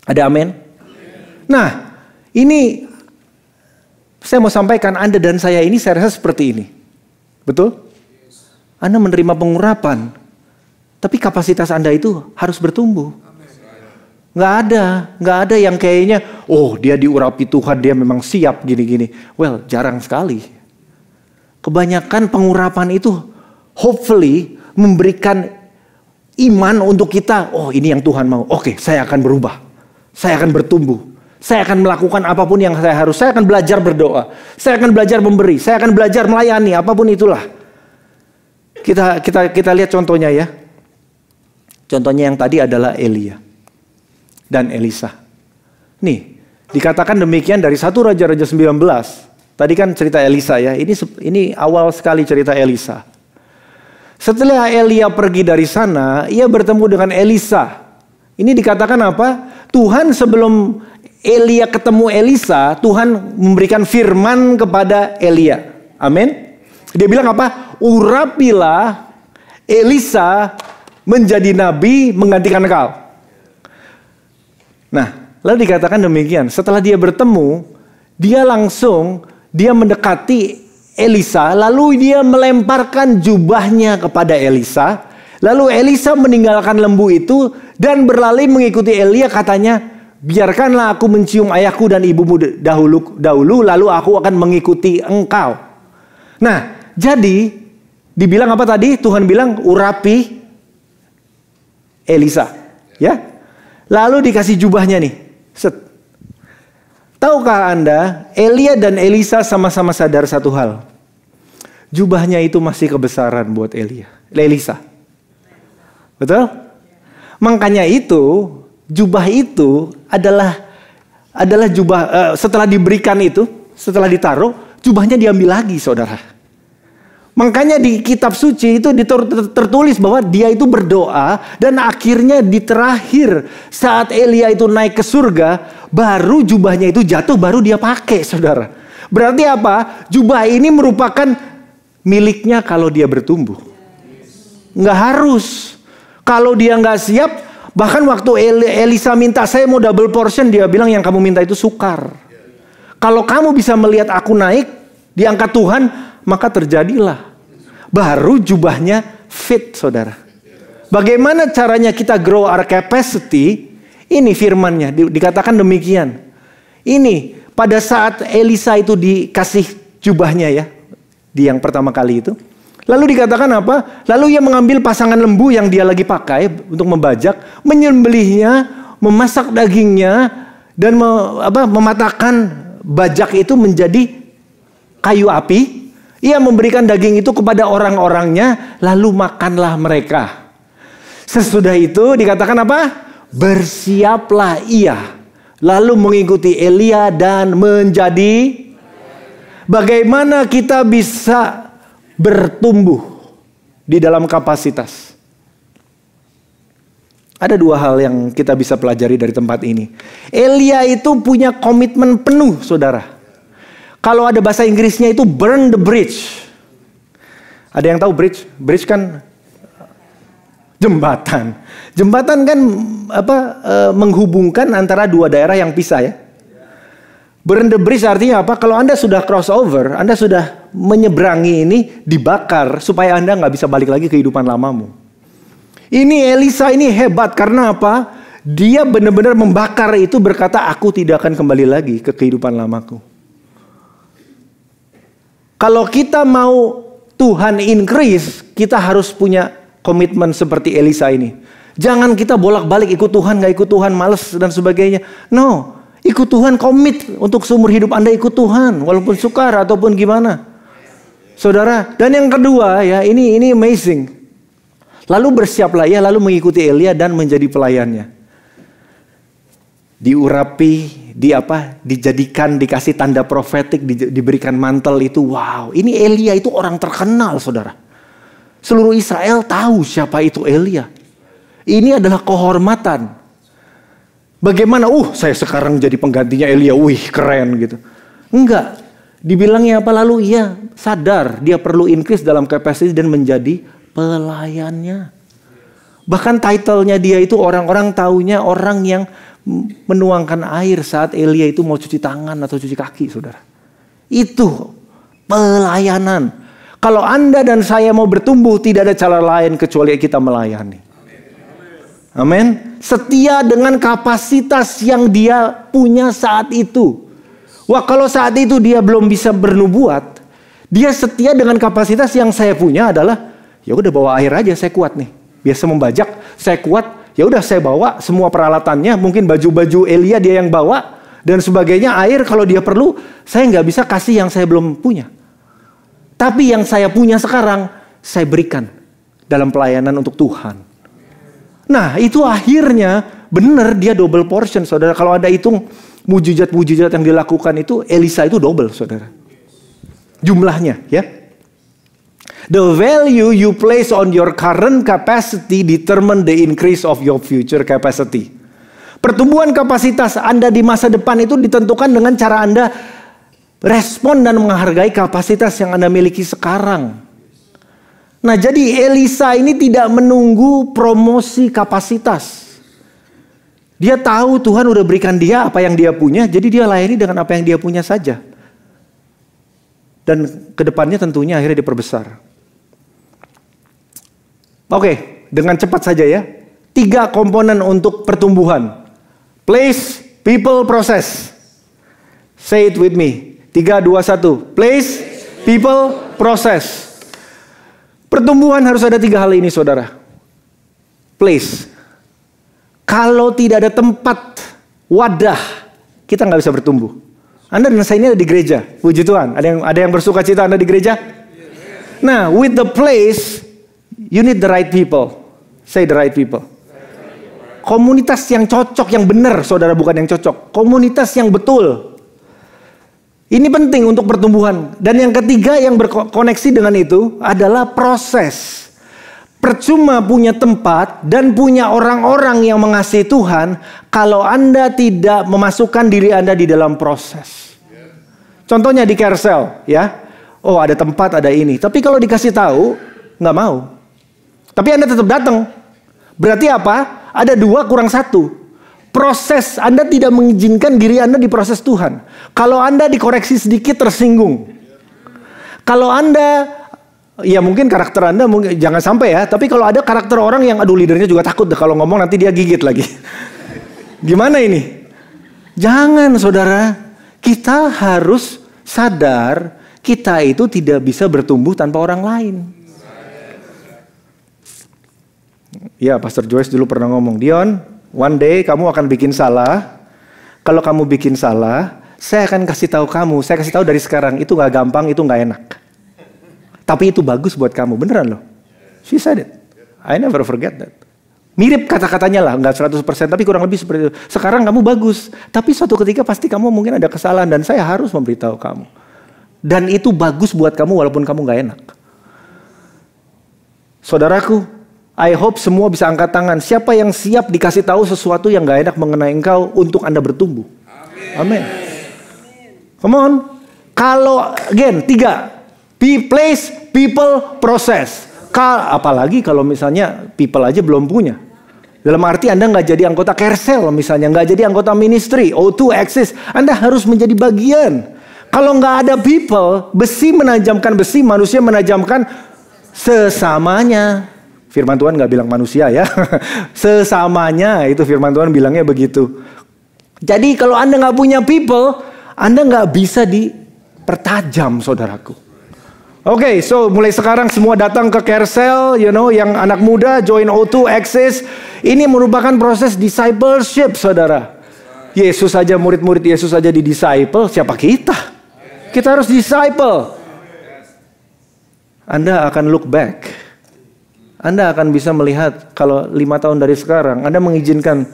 Ada amin? Nah, ini saya mau sampaikan Anda dan saya ini saya rasa seperti ini. Betul? Anda menerima pengurapan, tapi kapasitas Anda itu harus bertumbuh. Nggak ada yang kayaknya, oh dia diurapi Tuhan, dia memang siap gini-gini. Well, jarang sekali. Kebanyakan pengurapan itu hopefully memberikan iman untuk kita. Oh ini yang Tuhan mau. Oke, saya akan berubah. Saya akan bertumbuh. Saya akan melakukan apapun yang saya harus. Saya akan belajar berdoa. Saya akan belajar memberi. Saya akan belajar melayani. Apapun itulah. Kita lihat contohnya ya. Contohnya yang tadi adalah Elia dan Elisa. Nih, dikatakan demikian dari 1 Raja-Raja 19. Tadi kan cerita Elisa ya. Ini awal sekali cerita Elisa. Setelah Elia pergi dari sana, ia bertemu dengan Elisa. Ini dikatakan apa? Tuhan sebelum Elia ketemu Elisa, Tuhan memberikan firman kepada Elia. Amin. Dia bilang apa? Urapilah Elisa menjadi nabi menggantikan engkau. Nah, lalu dikatakan demikian. Setelah dia bertemu, dia mendekati Elisa, lalu dia melemparkan jubahnya kepada Elisa. Lalu Elisa meninggalkan lembu itu dan berlari mengikuti Elia, katanya, biarkanlah aku mencium ayahku dan ibumu dahulu, lalu aku akan mengikuti engkau. Nah, jadi dibilang apa tadi? Tuhan bilang urapi Elisa. Ya. Lalu dikasih jubahnya nih. Set. Tahukah Anda, Elia dan Elisa sama-sama sadar satu hal. Jubahnya itu masih kebesaran buat Elisa. Betul? Makanya itu, jubah itu adalah jubah, setelah diberikan itu, setelah ditaruh, jubahnya diambil lagi, saudara. Makanya di kitab suci itu tertulis bahwa dia itu berdoa, dan akhirnya di terakhir saat Elia itu naik ke surga, baru jubahnya itu jatuh, baru dia pakai, saudara. Berarti apa? Jubah ini merupakan miliknya kalau dia bertumbuh. Nggak harus. Kalau dia nggak siap, bahkan waktu Elisa minta, saya mau double portion, dia bilang yang kamu minta itu sukar. Kalau kamu bisa melihat aku naik, diangkat Tuhan, maka terjadilah. Baru jubahnya fit, saudara. Bagaimana caranya kita grow our capacity? Ini firmannya, dikatakan demikian. Ini, pada saat Elisa itu dikasih jubahnya ya, di yang pertama kali itu. Lalu dikatakan apa? Lalu ia mengambil pasangan lembu yang dia lagi pakai untuk membajak, menyembelihnya, memasak dagingnya, dan mematahkan bajak itu menjadi kayu api. Ia memberikan daging itu kepada orang-orangnya, lalu makanlah mereka. Sesudah itu dikatakan apa? Bersiaplah ia, lalu mengikuti Elia dan menjadi. Bagaimana kita bisa bertumbuh di dalam kapasitas? Ada dua hal yang kita bisa pelajari dari tempat ini. Elia itu punya komitmen penuh, saudara. Kalau ada bahasa Inggrisnya itu burn the bridge. Ada yang tahu bridge? Bridge kan jembatan. Jembatan kan menghubungkan antara dua daerah yang pisah ya. Burn the bridge artinya apa? Kalau Anda sudah crossover, Anda sudah menyeberangi ini, dibakar supaya Anda nggak bisa balik lagi ke kehidupan lamamu. Ini Elisa ini hebat karena apa? Dia benar-benar membakar itu, berkata, aku tidak akan kembali lagi ke kehidupan lamaku. Kalau kita mau Tuhan increase, kita harus punya komitmen seperti Elisa ini. Jangan kita bolak-balik ikut Tuhan, gak ikut Tuhan, males dan sebagainya. No, ikut Tuhan, komit untuk seumur hidup Anda ikut Tuhan, walaupun sukar ataupun gimana. Saudara, dan yang kedua ya, ini amazing. Lalu bersiaplah ia, lalu mengikuti Elia dan menjadi pelayannya. Diurapi, dijadikan, dikasih tanda profetik, diberikan mantel itu. Wow, ini Elia itu orang terkenal, saudara. Seluruh Israel tahu siapa itu Elia. Ini adalah kehormatan. Bagaimana? Saya sekarang jadi penggantinya Elia. Wih, keren gitu. Enggak. Dibilangnya apa? Lalu ia sadar dia perlu increase dalam kapasitas dan menjadi pelayannya. Bahkan title-nya dia itu orang-orang taunya orang yang menuangkan air saat Elia itu mau cuci tangan atau cuci kaki, saudara. Itu pelayanan. Kalau Anda dan saya mau bertumbuh, tidak ada cara lain kecuali kita melayani. Amin. Setia dengan kapasitas yang dia punya saat itu. Wah, kalau saat itu dia belum bisa bernubuat, dia setia dengan kapasitas yang saya punya adalah, ya udah bawa air aja, saya kuat nih. Biasa membajak, saya kuat. Ya udah saya bawa semua peralatannya, mungkin baju-baju Elia dia yang bawa dan sebagainya. Air kalau dia perlu, saya nggak bisa kasih yang saya belum punya. Tapi yang saya punya sekarang, saya berikan dalam pelayanan untuk Tuhan. Nah itu akhirnya benar dia double portion, saudara. Kalau ada hitung mujizat-mujizat yang dilakukan itu, Elisa itu double, saudara. Jumlahnya ya. The value you place on your current capacity determine the increase of your future capacity. Pertumbuhan kapasitas Anda di masa depan itu ditentukan dengan cara Anda respon dan menghargai kapasitas yang Anda miliki sekarang. Nah, jadi Elisa ini tidak menunggu promosi kapasitas. Dia tahu Tuhan udah berikan dia apa yang dia punya, jadi dia layani dengan apa yang dia punya saja. Dan kedepannya tentunya akhirnya diperbesar. Oke, dengan cepat saja ya. 3 komponen untuk pertumbuhan. Place, people, process. Say it with me. 3, 2, 1. Place, people, process. Pertumbuhan harus ada 3 hal ini, saudara. Place. Kalau tidak ada tempat, wadah, kita nggak bisa bertumbuh. Anda dan saya ini ada di gereja, puji Tuhan. Ada yang bersuka cita Anda di gereja? Nah, with the place, you need the right people. Say the right people. Komunitas yang cocok, yang benar, saudara, bukan yang cocok. Komunitas yang betul. Ini penting untuk pertumbuhan. Dan yang ketiga yang berkoneksi dengan itu adalah proses. Percuma punya tempat dan punya orang-orang yang mengasihi Tuhan kalau Anda tidak memasukkan diri Anda di dalam proses. Contohnya di Carousel, ya. Oh, ada tempat, ada ini. Tapi kalau dikasih tahu, nggak mau. Tapi Anda tetap datang. Berarti apa? Ada 2 kurang 1. Proses, Anda tidak mengizinkan diri Anda di proses Tuhan. Kalau Anda dikoreksi sedikit tersinggung. Kalau Anda, ya mungkin karakter Anda mungkin, jangan sampai ya. Tapi kalau ada karakter orang yang aduh leadernya juga takut deh kalau ngomong nanti dia gigit lagi. Gimana ini? Jangan saudara. Kita harus sadar kita itu tidak bisa bertumbuh tanpa orang lain. Ya, Pastor Joyce dulu pernah ngomong, Dion, one day kamu akan bikin salah. Kalau kamu bikin salah, saya akan kasih tahu kamu. Saya kasih tahu dari sekarang, itu gak gampang, itu gak enak. Tapi itu bagus buat kamu, beneran loh. She said it. I never forget that. Mirip kata-katanya lah, gak 100%, tapi kurang lebih seperti itu. Sekarang kamu bagus, tapi suatu ketika pasti kamu mungkin ada kesalahan dan saya harus memberitahu kamu. Dan itu bagus buat kamu walaupun kamu gak enak. Saudaraku, I hope semua bisa angkat tangan. Siapa yang siap dikasih tahu sesuatu yang gak enak mengenai engkau untuk Anda bertumbuh? Amin. Come on. Kalau, again, 3. Place, people, process. Apalagi kalau misalnya people aja belum punya. Dalam arti Anda gak jadi anggota Carousel misalnya. Gak jadi anggota ministry. O2 Axis. Anda harus menjadi bagian. Kalau gak ada people, besi menajamkan besi, manusia menajamkan sesamanya. Firman Tuhan gak bilang manusia ya. Sesamanya, itu firman Tuhan bilangnya begitu. Jadi kalau Anda gak punya people, Anda gak bisa dipertajam saudaraku. Oke, so mulai sekarang semua datang ke Carousel, yang anak muda join O2 Axis. Ini merupakan proses discipleship saudara. Yesus saja, murid-murid Yesus saja di disciple, siapa kita? Kita harus disciple. Anda akan look back. Anda akan bisa melihat kalau 5 tahun dari sekarang Anda mengizinkan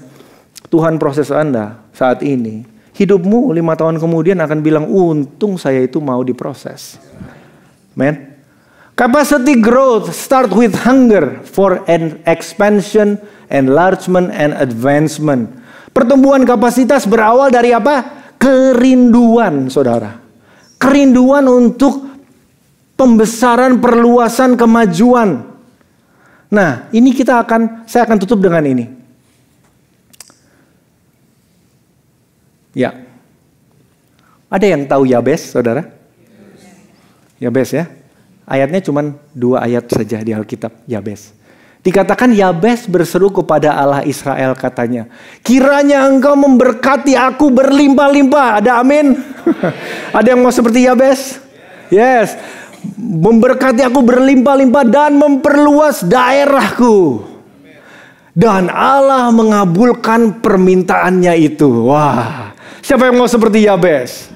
Tuhan proses Anda saat ini. Hidupmu 5 tahun kemudian akan bilang, untung saya itu mau diproses. Man, capacity growth start with hunger for an expansion, enlargement, and advancement. Pertumbuhan kapasitas berawal dari apa? Kerinduan, saudara. Kerinduan untuk pembesaran, perluasan, kemajuan. Nah, ini saya akan tutup dengan ini. Ya. Ada yang tahu Yabes, saudara? Yabes ya. Ayatnya cuma 2 ayat saja di Alkitab, Yabes. Dikatakan Yabes berseru kepada Allah Israel katanya, kiranya engkau memberkati aku berlimpah-limpah. Ada amin? Ada yang mau seperti Yabes? Yes. Memberkati aku berlimpah-limpah dan memperluas daerahku. Dan Allah mengabulkan permintaannya itu. Wah, siapa yang mau seperti Yabes?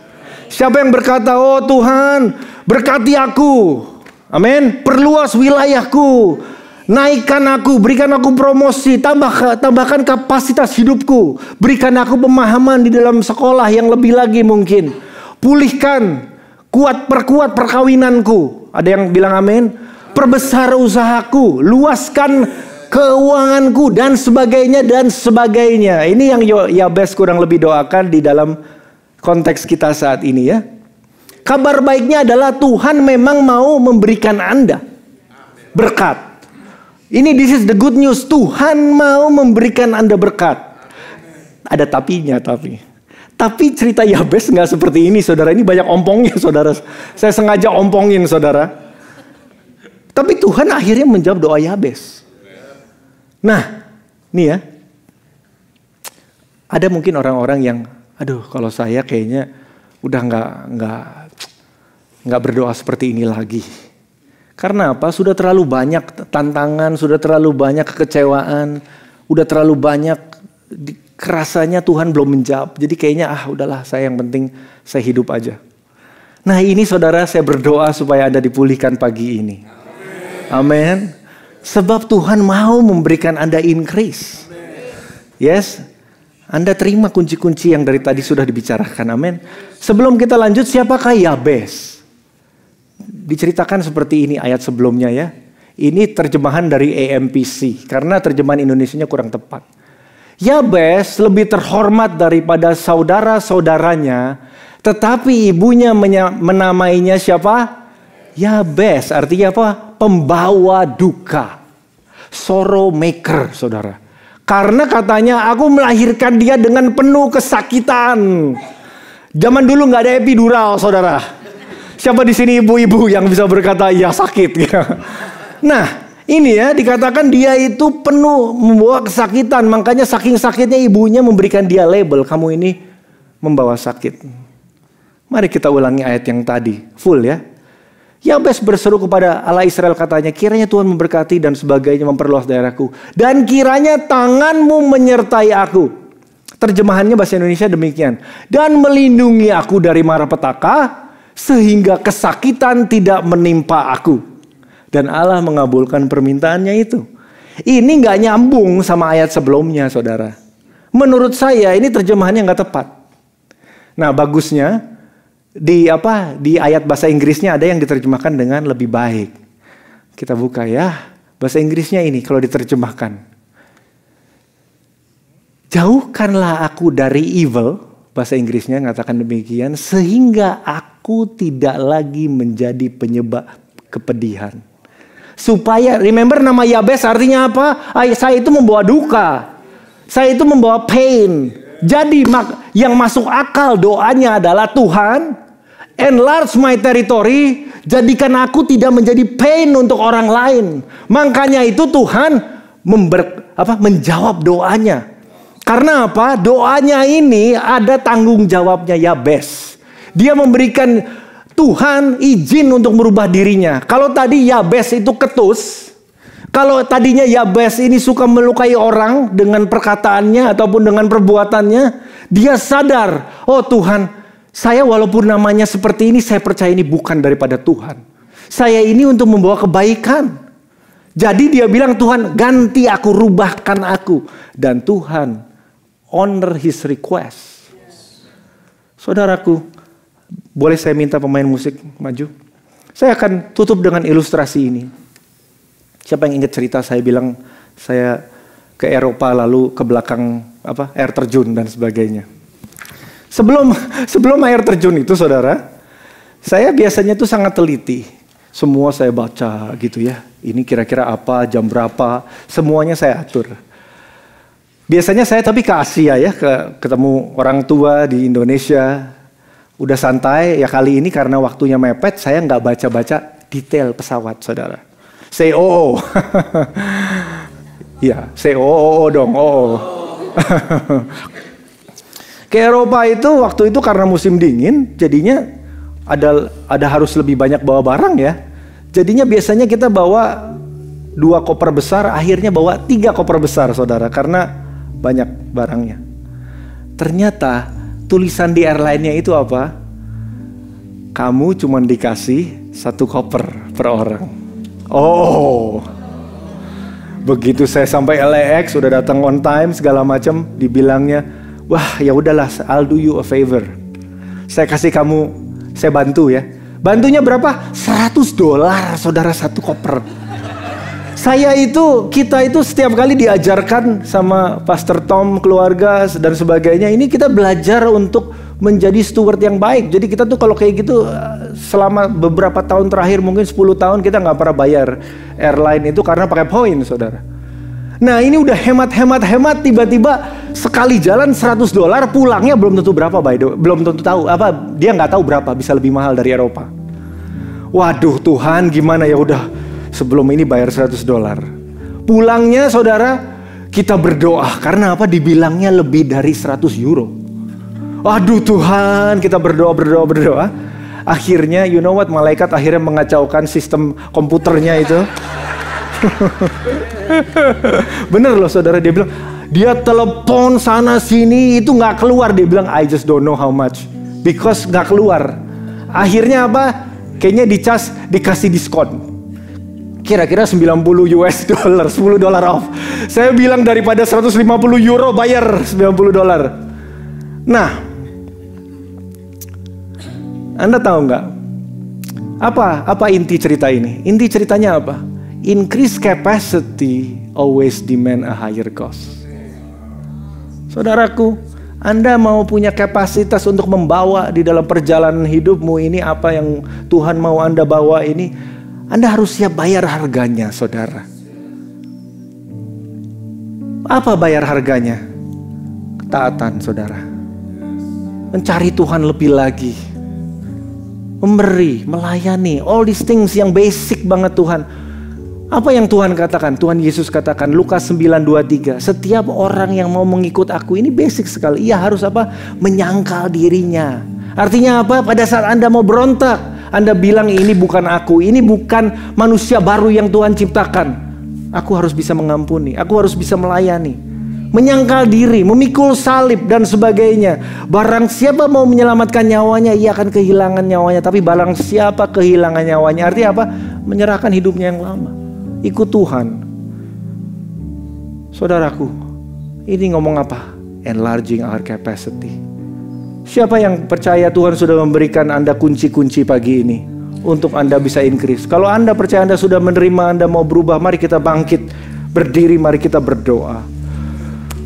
Siapa yang berkata, oh Tuhan, berkati aku. Amin. Perluas wilayahku. Naikkan aku, berikan aku promosi, tambahkan kapasitas hidupku. Berikan aku pemahaman di dalam sekolah yang lebih lagi mungkin. Pulihkan, perkuat perkawinanku. Ada yang bilang amin. Perbesar usahaku, luaskan keuanganku dan sebagainya dan sebagainya. Ini yang Yabes kurang lebih doakan di dalam konteks kita saat ini ya. Kabar baiknya adalah Tuhan memang mau memberikan Anda berkat. This is the good news. Tuhan mau memberikan Anda berkat. Ada tapinya tapi. Tapi cerita Yabes nggak seperti ini saudara. Ini banyak ompongnya saudara. Saya sengaja ompongin saudara. Tapi Tuhan akhirnya menjawab doa Yabes. Nah, nih ya. Ada mungkin orang-orang yang, aduh kalau saya kayaknya udah nggak berdoa seperti ini lagi. Karena apa? Sudah terlalu banyak tantangan, sudah terlalu banyak kekecewaan, udah terlalu banyak kerasanya Tuhan belum menjawab. Jadi kayaknya udahlah, saya yang penting saya hidup aja. Nah ini saudara, saya berdoa supaya Anda dipulihkan pagi ini. Amin. Sebab Tuhan mau memberikan Anda increase. Yes. Anda terima kunci-kunci yang dari tadi sudah dibicarakan. Amin. Sebelum kita lanjut, siapakah Yabes? Diceritakan seperti ini ayat sebelumnya ya. Ini terjemahan dari AMPC. Karena terjemahan Indonesianya kurang tepat. Yabes lebih terhormat daripada saudara-saudaranya. Tetapi ibunya menamainya siapa? Yabes. Artinya apa? Pembawa duka. Sorrow maker, saudara. Karena katanya aku melahirkan dia dengan penuh kesakitan. Zaman dulu nggak ada epidural, saudara. Siapa di sini ibu-ibu yang bisa berkata ya sakit? Nah, ini ya dikatakan dia itu penuh membawa kesakitan. Makanya saking sakitnya ibunya memberikan dia label, kamu ini membawa sakit. Mari kita ulangi ayat yang tadi, full ya. Yabes berseru kepada Allah Israel katanya, kiranya Tuhan memberkati dan sebagainya, memperluas daerahku. Dan kiranya tanganmu menyertai aku. Terjemahannya bahasa Indonesia demikian. Dan melindungi aku dari mara petaka, sehingga kesakitan tidak menimpa aku. Dan Allah mengabulkan permintaannya itu. Ini gak nyambung sama ayat sebelumnya, saudara. Menurut saya ini terjemahannya gak tepat. Nah bagusnya, di ayat bahasa Inggrisnya ada yang diterjemahkan dengan lebih baik. Kita buka ya. Bahasa Inggrisnya ini kalau diterjemahkan. Jauhkanlah aku dari evil. Bahasa Inggrisnya mengatakan demikian. Sehingga aku tidak lagi menjadi penyebab kepedihan. Supaya, remember nama Yabes artinya apa? Saya itu membawa duka. Saya itu membawa pain. Jadi yang masuk akal doanya adalah Tuhan, enlarge my territory, jadikan aku tidak menjadi pain untuk orang lain. Makanya itu Tuhan menjawab doanya. Karena apa? Doanya ini ada tanggung jawabnya Yabes. Dia memberikan Tuhan izin untuk merubah dirinya. Kalau tadi Yabes itu ketus, kalau tadinya Yabes ini suka melukai orang dengan perkataannya ataupun dengan perbuatannya, dia sadar, oh Tuhan, saya walaupun namanya seperti ini, saya percaya ini bukan daripada Tuhan. Saya ini untuk membawa kebaikan. Jadi dia bilang, Tuhan ganti aku, rubahkan aku. Dan Tuhan honor his request. Saudaraku, boleh saya minta pemain musik maju? Saya akan tutup dengan ilustrasi ini. Siapa yang ingat cerita saya bilang saya ke Eropa lalu ke belakang air terjun dan sebagainya. Sebelum air terjun itu saudara, saya biasanya tuh sangat teliti. Semua saya baca gitu ya. Ini kira-kira apa, jam berapa, semuanya saya atur. Biasanya saya tapi ke Asia ya, ketemu orang tua di Indonesia. Udah santai, ya kali ini karena waktunya mepet, saya nggak baca-baca detail pesawat saudara. Say oh. Ya, say oh dong, oh. Ke Eropa itu waktu itu karena musim dingin, jadinya ada harus lebih banyak bawa barang ya. Jadinya biasanya kita bawa 2 koper besar, akhirnya bawa 3 koper besar saudara, karena banyak barangnya. Ternyata tulisan di airline-nya itu apa? Kamu cuma dikasih 1 koper per orang. Oh, begitu saya sampai LAX, sudah datang on time segala macam, dibilangnya, wah ya udahlah, I'll do you a favor. Saya kasih kamu, saya bantu ya. Bantunya berapa? $100 saudara, 1 koper. Kita itu setiap kali diajarkan sama Pastor Tom, keluarga dan sebagainya. Ini kita belajar untuk menjadi steward yang baik. Jadi kita tuh kalau kayak gitu selama beberapa tahun terakhir, mungkin 10 tahun kita nggak pernah bayar airline itu karena pakai poin, saudara. Nah ini udah hemat, tiba-tiba sekali jalan $100, pulangnya belum tentu berapa, belum tentu tahu apa, dia nggak tahu berapa, bisa lebih mahal dari Eropa. Waduh Tuhan, gimana ya, udah sebelum ini bayar $100. Pulangnya saudara, kita berdoa karena apa? Dibilangnya lebih dari €100. Waduh Tuhan, kita berdoa. Akhirnya, you know what, malaikat akhirnya mengacaukan sistem komputernya itu. Bener loh saudara, dia bilang, Dia telepon sana sini, itu nggak keluar. Dia bilang, I just don't know how much. Because nggak keluar. Akhirnya apa? Kayaknya dikasih diskon. Kira-kira 90 US dollar, $10 off. Saya bilang daripada 150 euro bayar $90. Nah, Anda tahu nggak? Apa inti cerita ini? Inti ceritanya apa? Increase capacity always demand a higher cost. Saudaraku, Anda mau punya kapasitas untuk membawa di dalam perjalanan hidupmu ini apa yang Tuhan mau Anda bawa ini, Anda harus siap bayar harganya, saudara. Apa bayar harganya? Ketaatan, saudara. Mencari Tuhan lebih lagi. Memberi, melayani, all these things yang basic banget Tuhan. Apa yang Tuhan katakan? Tuhan Yesus katakan, Lukas 9:23, setiap orang yang mau mengikut aku, ini basic sekali. Ia harus apa? Menyangkal dirinya. Artinya apa? Pada saat Anda mau berontak, Anda bilang ini bukan aku, ini bukan manusia baru yang Tuhan ciptakan. Aku harus bisa mengampuni, aku harus bisa melayani. Menyangkal diri, memikul salib dan sebagainya. Barang siapa mau menyelamatkan nyawanya, ia akan kehilangan nyawanya. Tapi barang siapa kehilangan nyawanya, artinya apa? Menyerahkan hidupnya yang lama. Ikut Tuhan. Saudaraku, ini ngomong apa? Enlarging our capacity. Siapa yang percaya Tuhan sudah memberikan Anda kunci-kunci pagi ini untuk Anda bisa increase? Kalau Anda percaya Anda sudah menerima, Anda mau berubah, mari kita bangkit, berdiri, mari kita berdoa.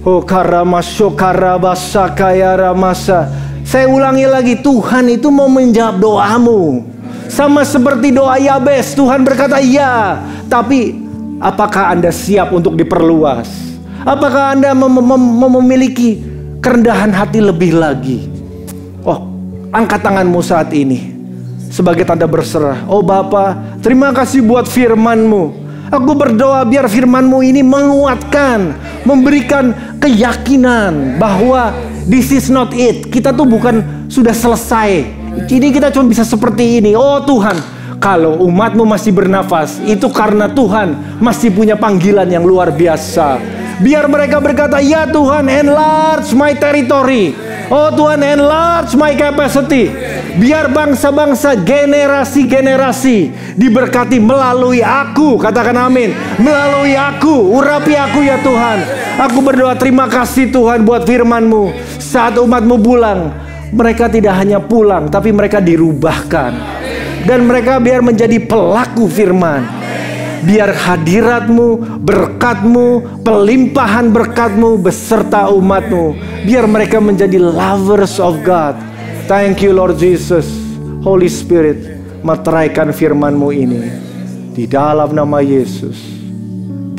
Oh karamasyo karabasakaya ramasa. Saya ulangi lagi, Tuhan itu mau menjawab doamu. Sama seperti doa Yabes, Tuhan berkata ya. Tapi apakah Anda siap untuk diperluas? Apakah Anda memiliki kerendahan hati lebih lagi? Oh, angkat tanganmu saat ini sebagai tanda berserah. Oh Bapa, terima kasih buat firman-Mu. Aku berdoa biar firman-Mu ini menguatkan, memberikan keyakinan bahwa this is not it. Kita tuh bukan sudah selesai. Jadi kita cuma bisa seperti ini. Oh Tuhan, kalau umat-Mu masih bernafas, itu karena Tuhan masih punya panggilan yang luar biasa. Biar mereka berkata, ya Tuhan, enlarge my territory. Oh Tuhan, enlarge my capacity. Biar bangsa-bangsa, generasi-generasi diberkati melalui aku. Katakan amin. Melalui aku, urapi aku ya Tuhan. Aku berdoa terima kasih Tuhan buat firman-Mu. Saat umat-Mu pulang, mereka tidak hanya pulang, tapi mereka dirubahkan. Dan mereka biar menjadi pelaku firman. Biar hadirat-Mu, berkat-Mu, pelimpahan berkat-Mu beserta umat-Mu. Biar mereka menjadi lovers of God. Thank you Lord Jesus. Holy Spirit, meteraikan firman-Mu ini. Di dalam nama Yesus.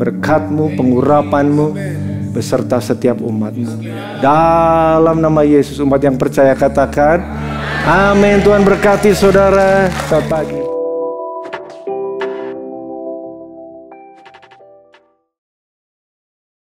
Berkat-Mu, pengurapan-Mu beserta setiap umat-Mu. Dalam nama Yesus, umat yang percaya katakan amin. Tuhan berkati saudara. Selamat pagi.